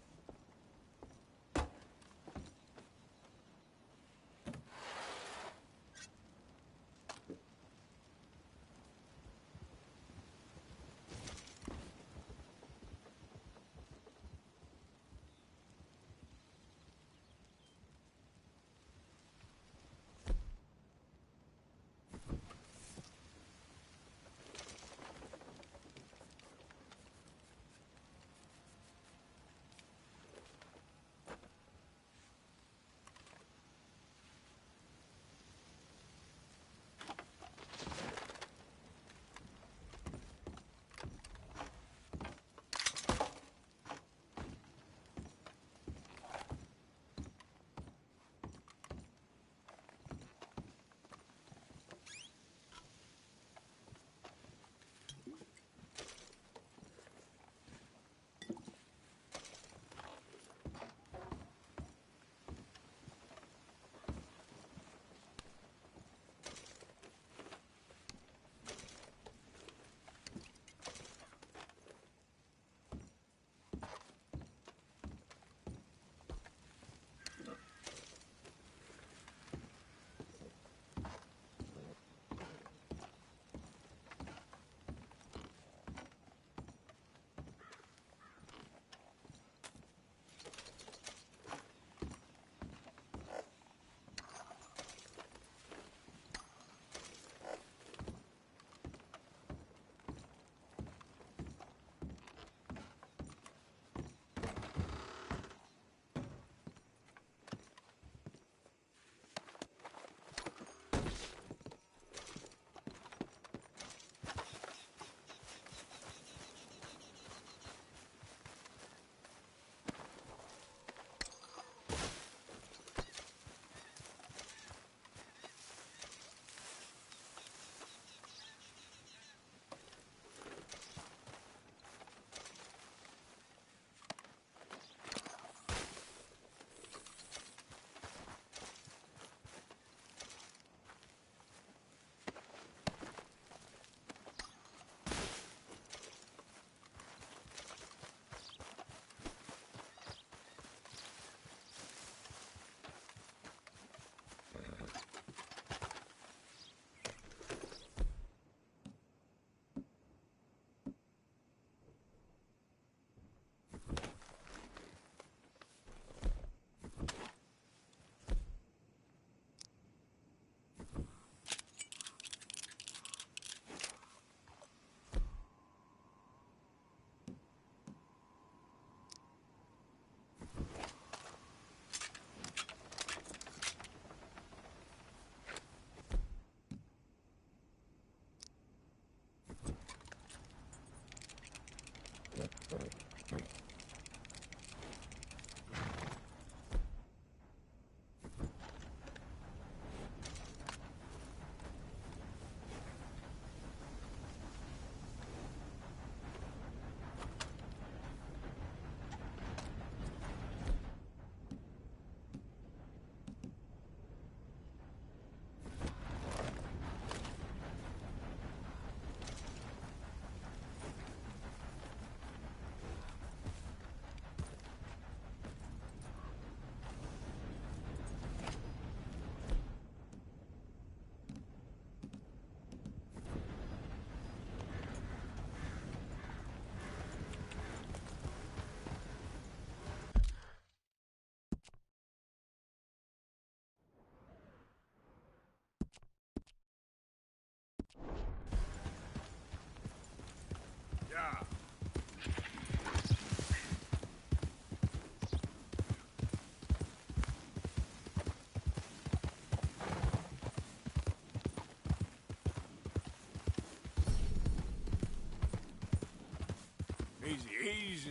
Easy, easy.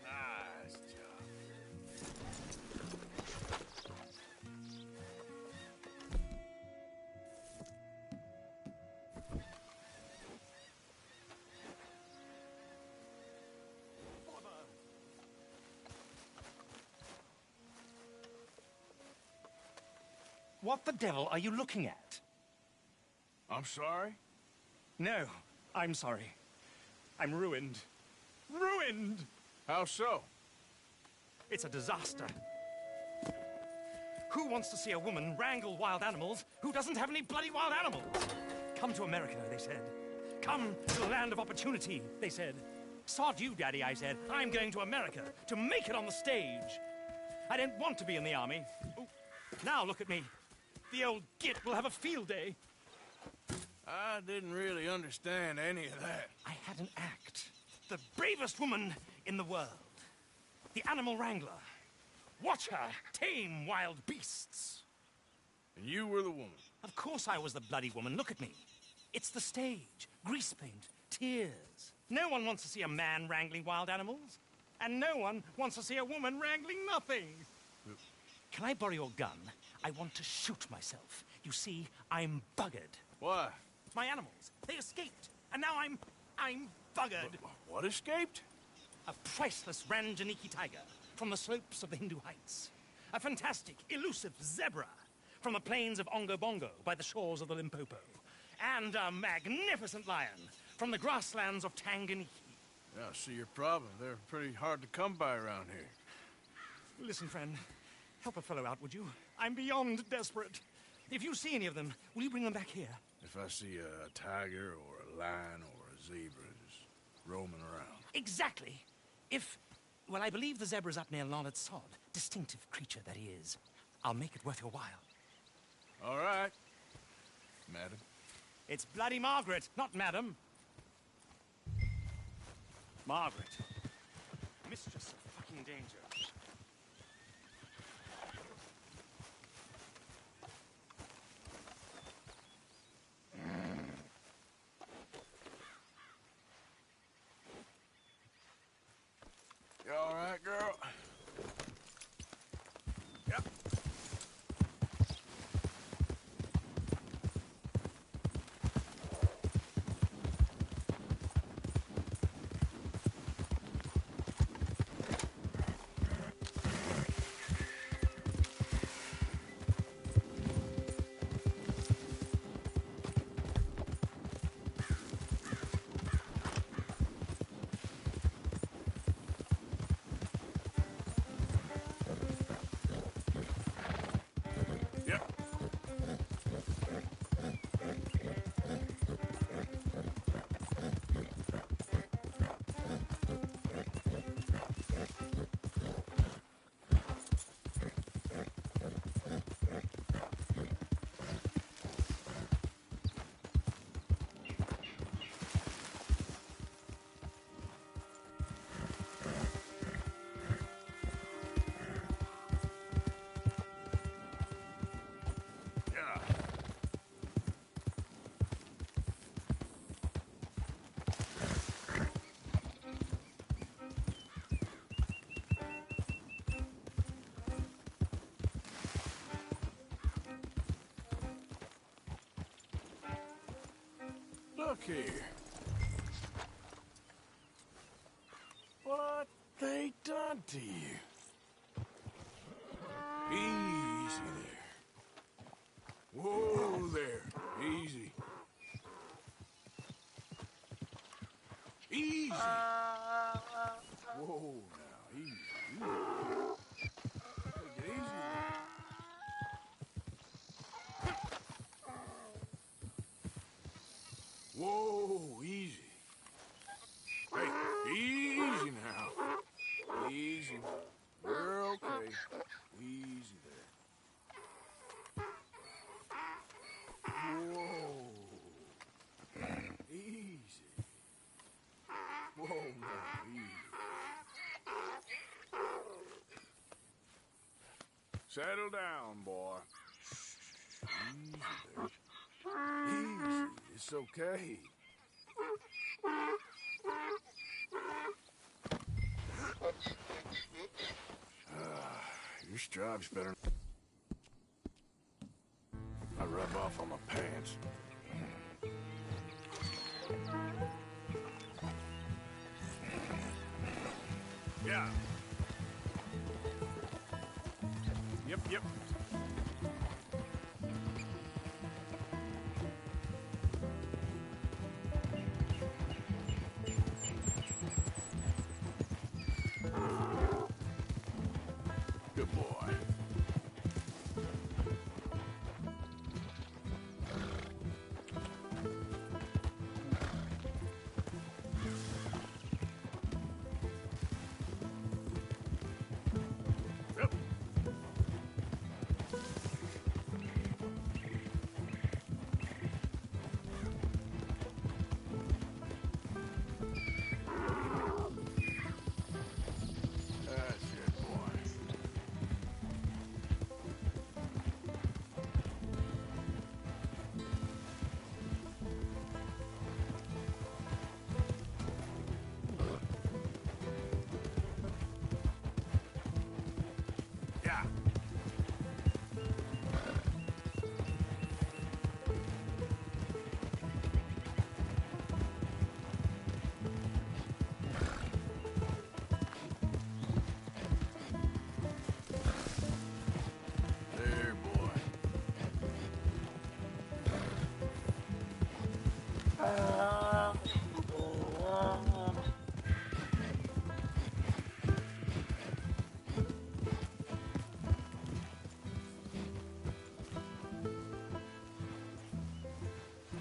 Nice job. What the devil are you looking at? I'm sorry? No, I'm sorry. I'm ruined. Ruined! How so? It's a disaster. Who wants to see a woman wrangle wild animals who doesn't have any bloody wild animals? Come to America, they said. Come to the land of opportunity, they said. Sod you, Daddy, I said. I'm going to America to make it on the stage. I don't want to be in the army. Ooh. Now look at me. The old git will have a field day. I didn't really understand any of that. I had an act. The bravest woman in the world. The animal wrangler. Watch her tame wild beasts. And you were the woman? Of course I was the bloody woman. Look at me. It's the stage. Grease paint. Tears. No one wants to see a man wrangling wild animals. And no one wants to see a woman wrangling nothing. Can I borrow your gun? I want to shoot myself. You see, I'm buggered. Why? My animals. They escaped. And now I'm buggered. What escaped? A priceless Ranjaniki tiger from the slopes of the Hindu Heights. A fantastic, elusive zebra from the plains of Ongo Bongo by the shores of the Limpopo. And a magnificent lion from the grasslands of Tanganyika. Yeah, I see your problem. They're pretty hard to come by around here. Listen, friend. Help a fellow out, would you? I'm beyond desperate. If you see any of them, will you bring them back here? If I see a tiger or a lion or a zebra just roaming around. Exactly. Well, I believe the zebra's up near Larned Sod. Distinctive creature that he is. I'll make it worth your while. All right, madam. It's bloody Margaret, not madam. Margaret. Mistress of fucking danger. You all right, girl? Yep. Look here. What they done to you? Easy there. Whoa there. Easy. Easy. Whoa now. Easy. Take it easy. Whoa, easy. Hey, easy now. Easy. You're okay. Easy there. Whoa. Easy. Whoa, now, easy. Settle down, boy. Easy there. Easy. It's okay. First job's better. I rub off on my pants. Yeah. Yep. Good boy. That's it, boy. Yeah. There, boy.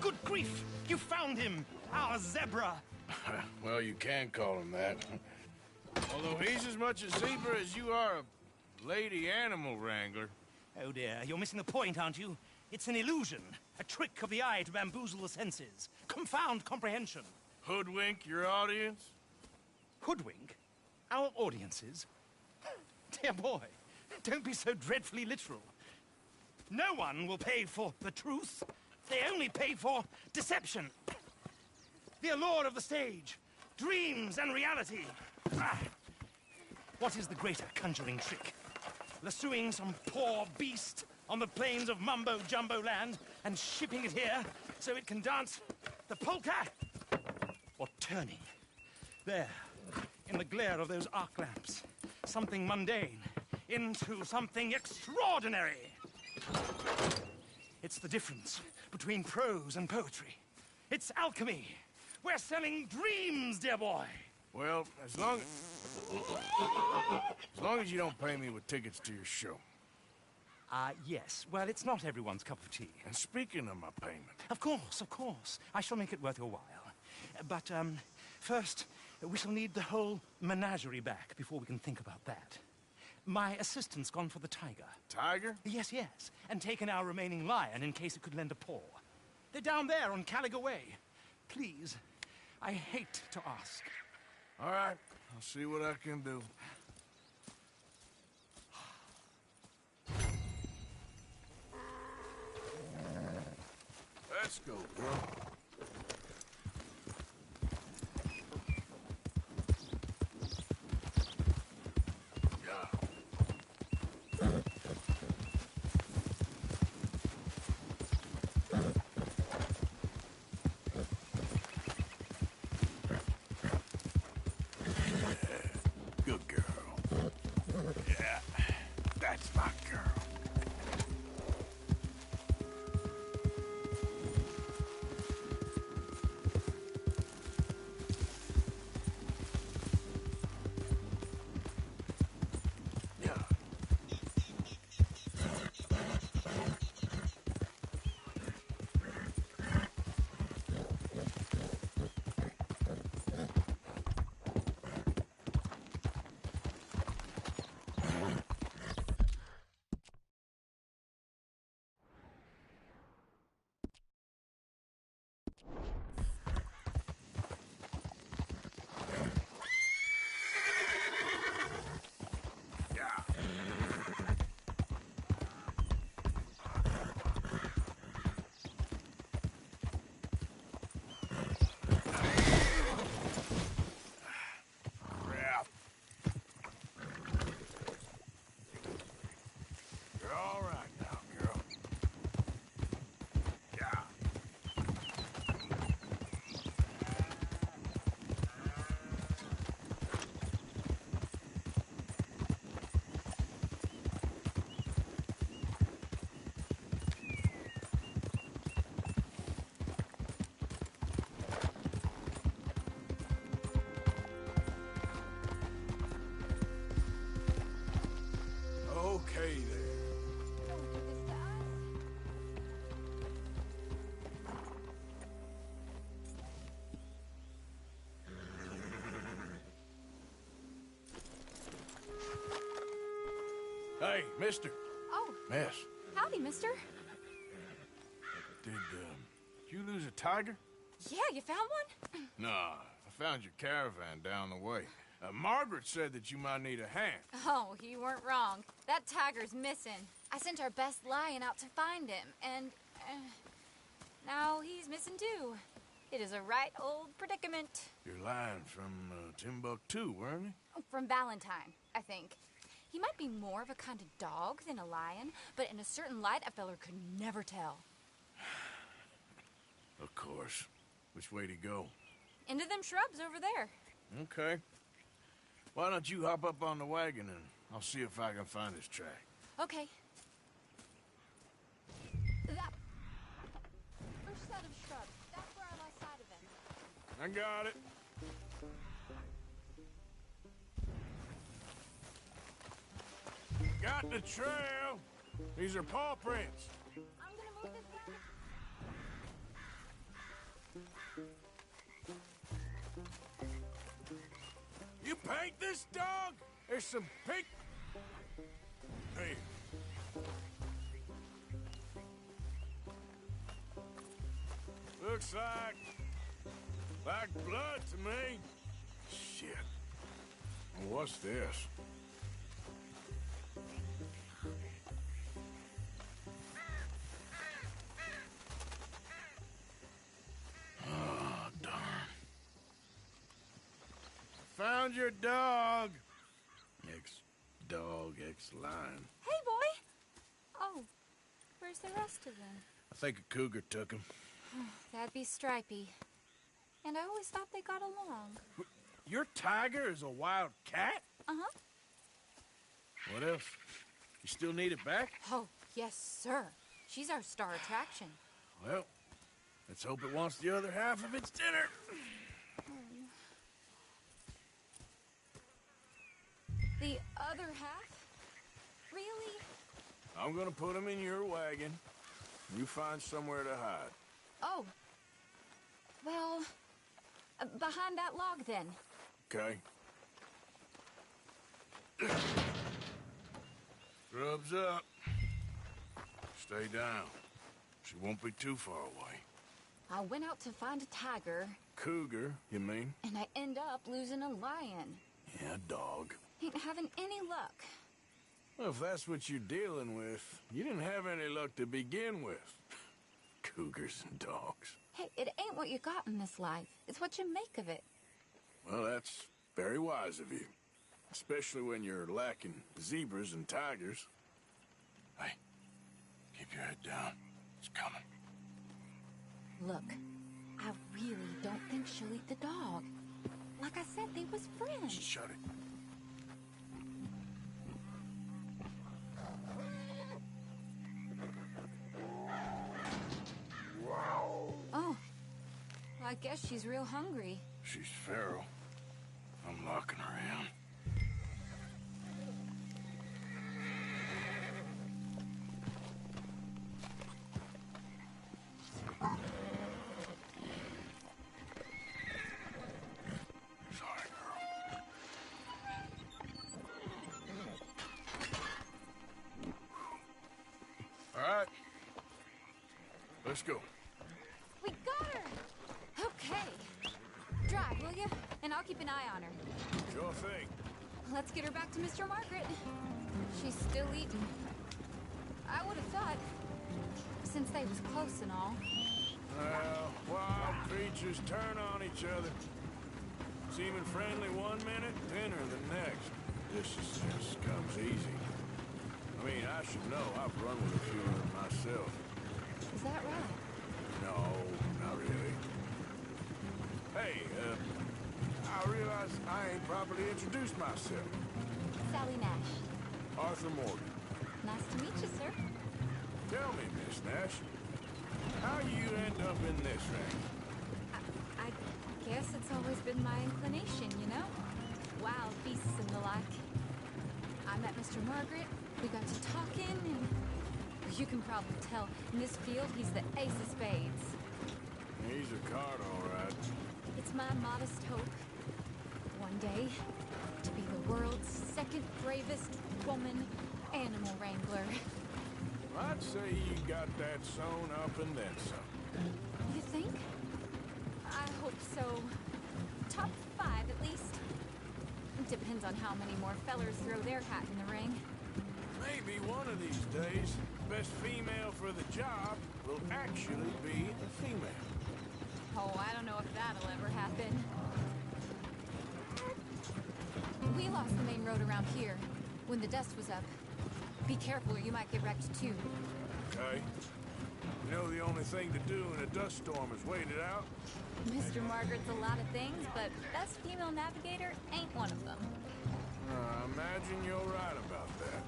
Good grief! You found him! Our zebra! Well, you can call him that. Although he's as much a zebra as you are a lady animal wrangler. Oh dear, you're missing the point, aren't you? It's an illusion. A trick of the eye to bamboozle the senses. Confound comprehension. Hoodwink your audience? Hoodwink? Our audiences? Dear boy, don't be so dreadfully literal. No one will pay for the truth. They only pay for deception. The allure of the stage, dreams and reality. Ah. What is the greater conjuring trick? Lassoing some poor beast on the plains of mumbo-jumbo land and shipping it here so it can dance the polka? Or turning, there, in the glare of those arc lamps, something mundane into something extraordinary? It's the difference between prose and poetry. It's alchemy. We're selling dreams, dear boy. Well, as long as you don't pay me with tickets to your show. Yes. Well, it's not everyone's cup of tea. And speaking of my payment... Of course. I shall make it worth your while. But, first, we shall need the whole menagerie back before we can think about that. My assistant's gone for the tiger. Tiger? Yes. And taken our remaining lion in case it could lend a paw. They're down there on Caliga Way. Please, I hate to ask. All right, I'll see what I can do. Let's go, girl. Good girl. Yeah, that's my girl. okay there. Don't do this to us. Hey, mister. Oh, Miss, howdy, mister. did you lose a tiger? Yeah, you found one? Nah, I found your caravan down the way. Margaret said that you might need a hand. Oh, you weren't wrong. That tiger's missing. I sent our best lion out to find him, and now he's missing too. It is a right old predicament. Your lion from Timbuktu, weren't he? From Valentine, I think. He might be more of a kind of dog than a lion, but in a certain light, a feller could never tell. Of course. Which way to go? Into them shrubs over there. Okay. Why don't you hop up on the wagon and I'll see if I can find his track. Okay. That first set of shrubs, that's where I lost sight of him. I got it. Got the trail. These are paw prints. I'm gonna move this way. You paint this dog? There's some pink... Hey. Looks like blood to me. Shit. What's this? Oh, darn. Found your dog. Ex-dog, ex-lion. Hey, boy! Oh, where's the rest of them? I think a cougar took him. That'd be Stripey. And I always thought they got along. Your tiger is a wild cat? Uh-huh. What else? You still need it back? Oh, yes, sir. She's our star attraction. Well, let's hope it wants the other half of its dinner. The other half? Really? I'm gonna put him in your wagon. You find somewhere to hide. Oh. Well, behind that log, then. Okay. Scrubs up. Stay down. She won't be too far away. I went out to find a tiger, Cougar, you mean? and I end up losing a lion. Yeah, dog. Ain't having any luck. Well, if that's what you're dealing with, you didn't have any luck to begin with. Cougars and dogs. Hey, it ain't what you got in this life. It's what you make of it. Well, that's very wise of you. Especially when you're lacking zebras and tigers. Hey, keep your head down. It's coming. Look, I really don't think she'll eat the dog. Like I said, they was friends. Shut it. Oh, well, I guess she's real hungry. She's feral. I'm locking her in. Sorry, girl. All right. Let's go. We got her! Okay. Drive, will you? And I'll keep an eye on her. Sure thing. Let's get her back to Mr. Margaret. She's still eating. I would have thought, since they was close and all. Well, wild creatures turn on each other. Seeming friendly one minute, dinner the next. Viciousness comes easy. I mean, I should know. I've run with a few of them myself. Is that right? No, not really. Hey, I realize I ain't properly introduced myself. Sally Nash. Arthur Morgan. Nice to meet you, sir. Tell me, Miss Nash, how you end up in this ring? I guess it's always been my inclination, you know? Wild beasts and the like. I met Mr. Margaret, We got to talking, and you can probably tell in this field he's the ace of spades. He's a card, all right. It's my modest hope, one day, to be the world's second bravest woman animal wrangler. I'd say you got that sewn up and then some. You think? I hope so. Top 5, at least. Depends on how many more fellers throw their hat in the ring. Maybe one of these days, the best female for the job will actually be a female. Oh, I don't know if that'll ever happen. We lost the main road around here when the dust was up. Be careful or you might get wrecked too. Okay. You know the only thing to do in a dust storm is wait it out? Mr. Margaret's a lot of things, but best female navigator ain't one of them. I imagine you're right about that.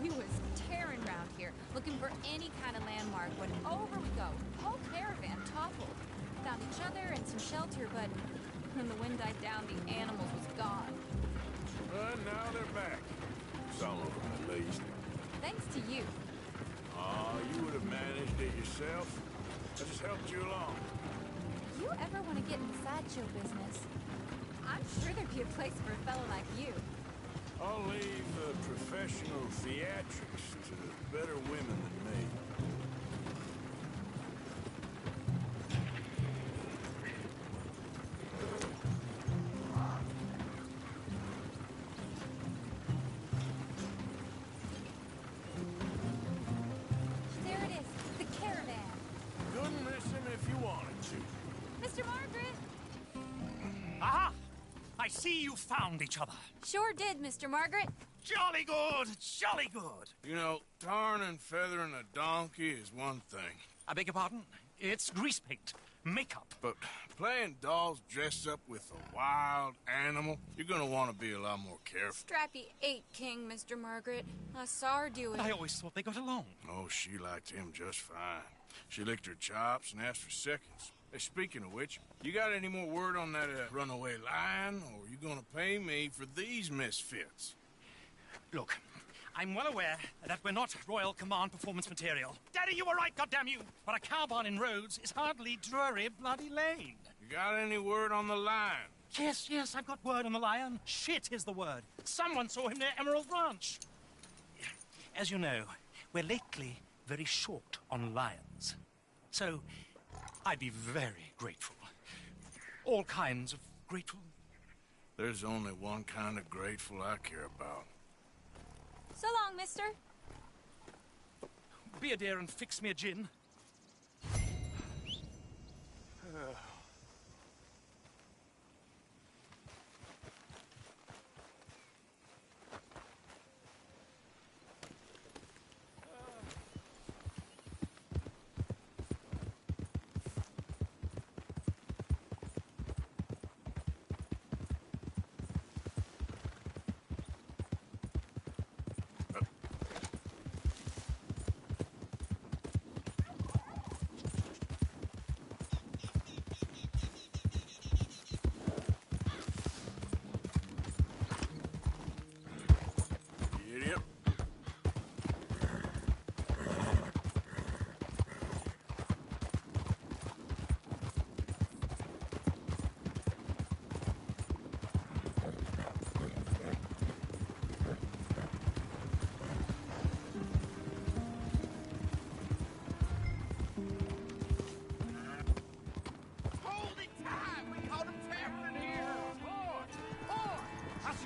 We was tearing around here, looking for any kind of landmark when over we go. Whole caravan toppled. Found each other and some shelter, but when the wind died down, the animals was gone. But now they're back. Some of them, at least. Thanks to you. Oh, you would have managed it yourself. I just helped you along. If you ever want to get in the sideshow business, I'm sure there'd be a place for a fellow like you. I'll leave the professional theatrics to better women than me. There it is, the caravan. Couldn't miss him if you wanted to. Mr. Margaret! Aha! I see you found each other. Sure did, Mr. Margaret. Jolly good, jolly good. You know, tarring and feathering a donkey is one thing. I beg your pardon? It's grease paint, makeup. But playing dolls dressed up with a wild animal, you're gonna want to be a lot more careful. Strappy ate King, Mr. Margaret. I saw her do it. I always thought they got along. Oh, she liked him just fine. She licked her chops and asked for seconds. Hey, speaking of which, you got any more word on that runaway lion, or are you gonna pay me for these misfits? Look, I'm well aware that we're not Royal Command performance material. Daddy, you were right, goddamn you! But a cow barn in Rhodes is hardly Drury Bloody Lane. You got any word on the lion? Yes, I've got word on the lion. Shit is the word. Someone saw him near Emerald Ranch. As you know, we're lately very short on lions. So, I'd be very grateful. All kinds of grateful. There's only one kind of grateful I care about. So long, mister. Be a dear and fix me a gin.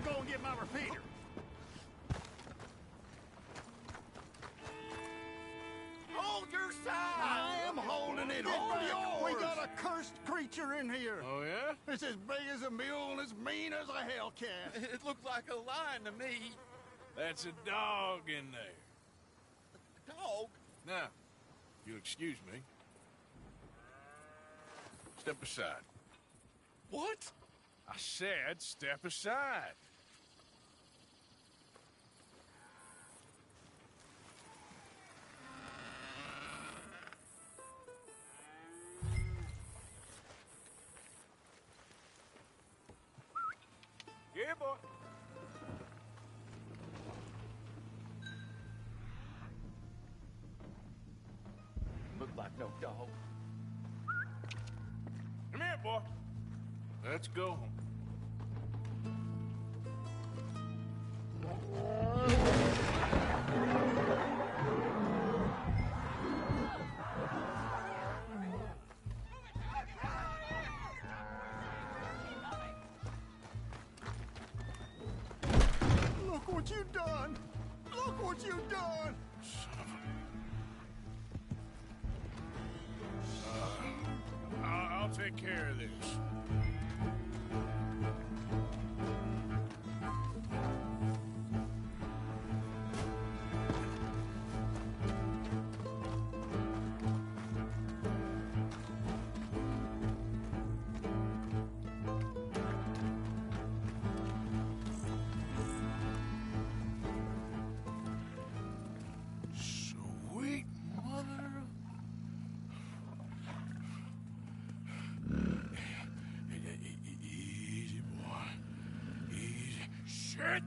Go and get my repeater. Hold your side! I am holding it. Hold yours! We got a cursed creature in here. Oh, yeah? It's as big as a mule and as mean as a hellcat. It looked like a lion to me. That's a dog in there. A dog? Now, you'll excuse me. Step aside. What? I said step aside. Yeah, boy. like no dog. Come here, boy. Let's go. Look what you've done! Look what you've done! I'll take care of this. Sweet mother. Easy, boy. Easy. Shit!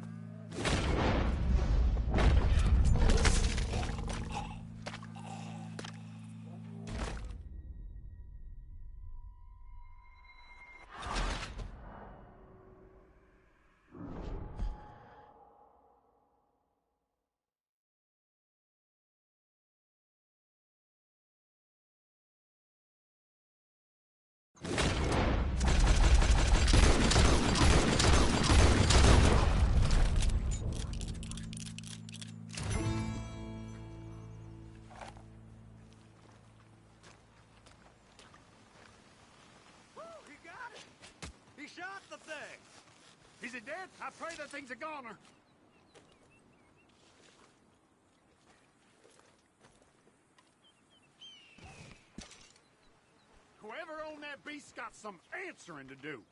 He got it! He shot the thing! Is it dead? I pray that thing's a goner. Whoever owned that beast's got some answering to do.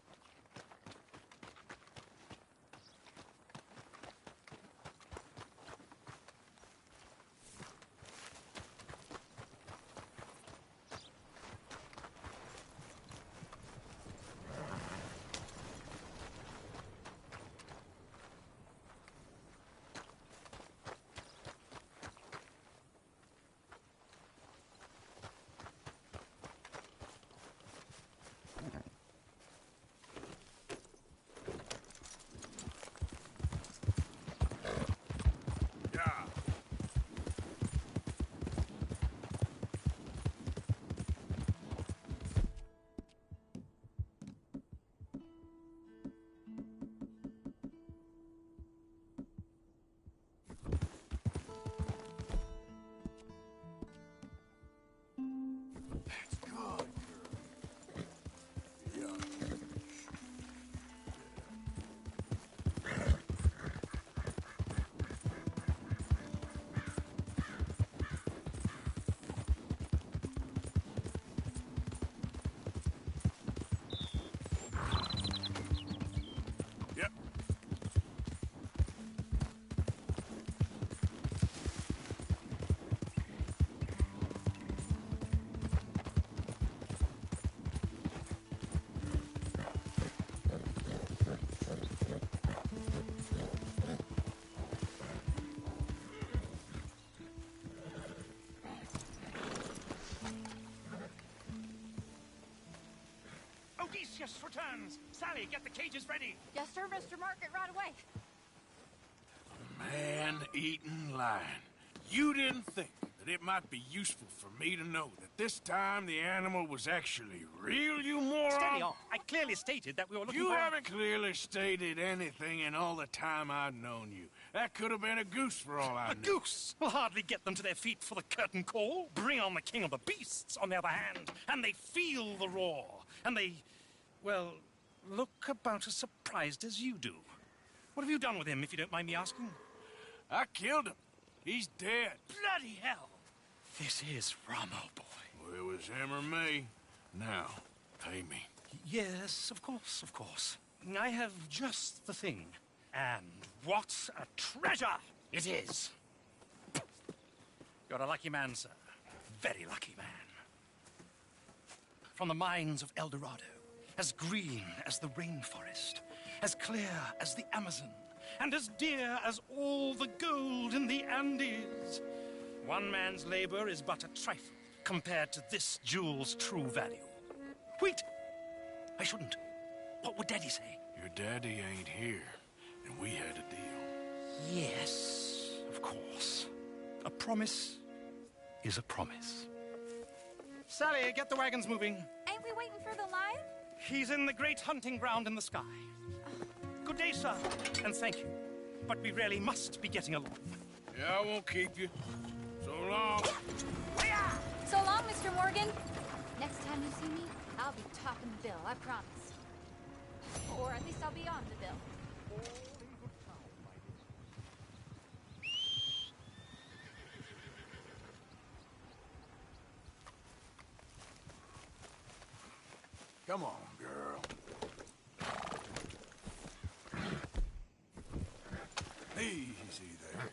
Odysseus returns. Sally, get the cages ready. Yes, sir, Mr. Market, right away. Man-eating lion. You didn't think that it might be useful for me to know that this time the animal was actually real, you moron? Steady on. I clearly stated that we were looking You for... haven't clearly stated anything in all the time I've known you. That could have been a goose for all I A knew. goose will hardly get them to their feet for the curtain call. Bring on the king of the beasts, on the other hand, and they feel the roar. And they, well, look about as surprised as you do. What have you done with him, if you don't mind me asking? I killed him. He's dead. Bloody hell. This is Ramo, boy. Well, it was him or me. Now, pay me. Yes, of course, of course. I have just the thing. And what a treasure it is! You're a lucky man, sir. Very lucky man. From the mines of El Dorado, as green as the rainforest, as clear as the Amazon, and as dear as all the gold in the Andes. One man's labor is but a trifle compared to this jewel's true value. Wait! I shouldn't. What would Daddy say? Your daddy ain't here, and we had a deal. Yes, of course. A promise is a promise. Sally, get the wagons moving. Ain't we waiting for the lion? He's in the great hunting ground in the sky. Good day, sir, and thank you. But we really must be getting along. Yeah, I won't keep you. So long. So long, Mr. Morgan. Next time you see me, I'll be topping the bill, I promise. Or at least I'll be on the bill. Come on, girl. Easy there.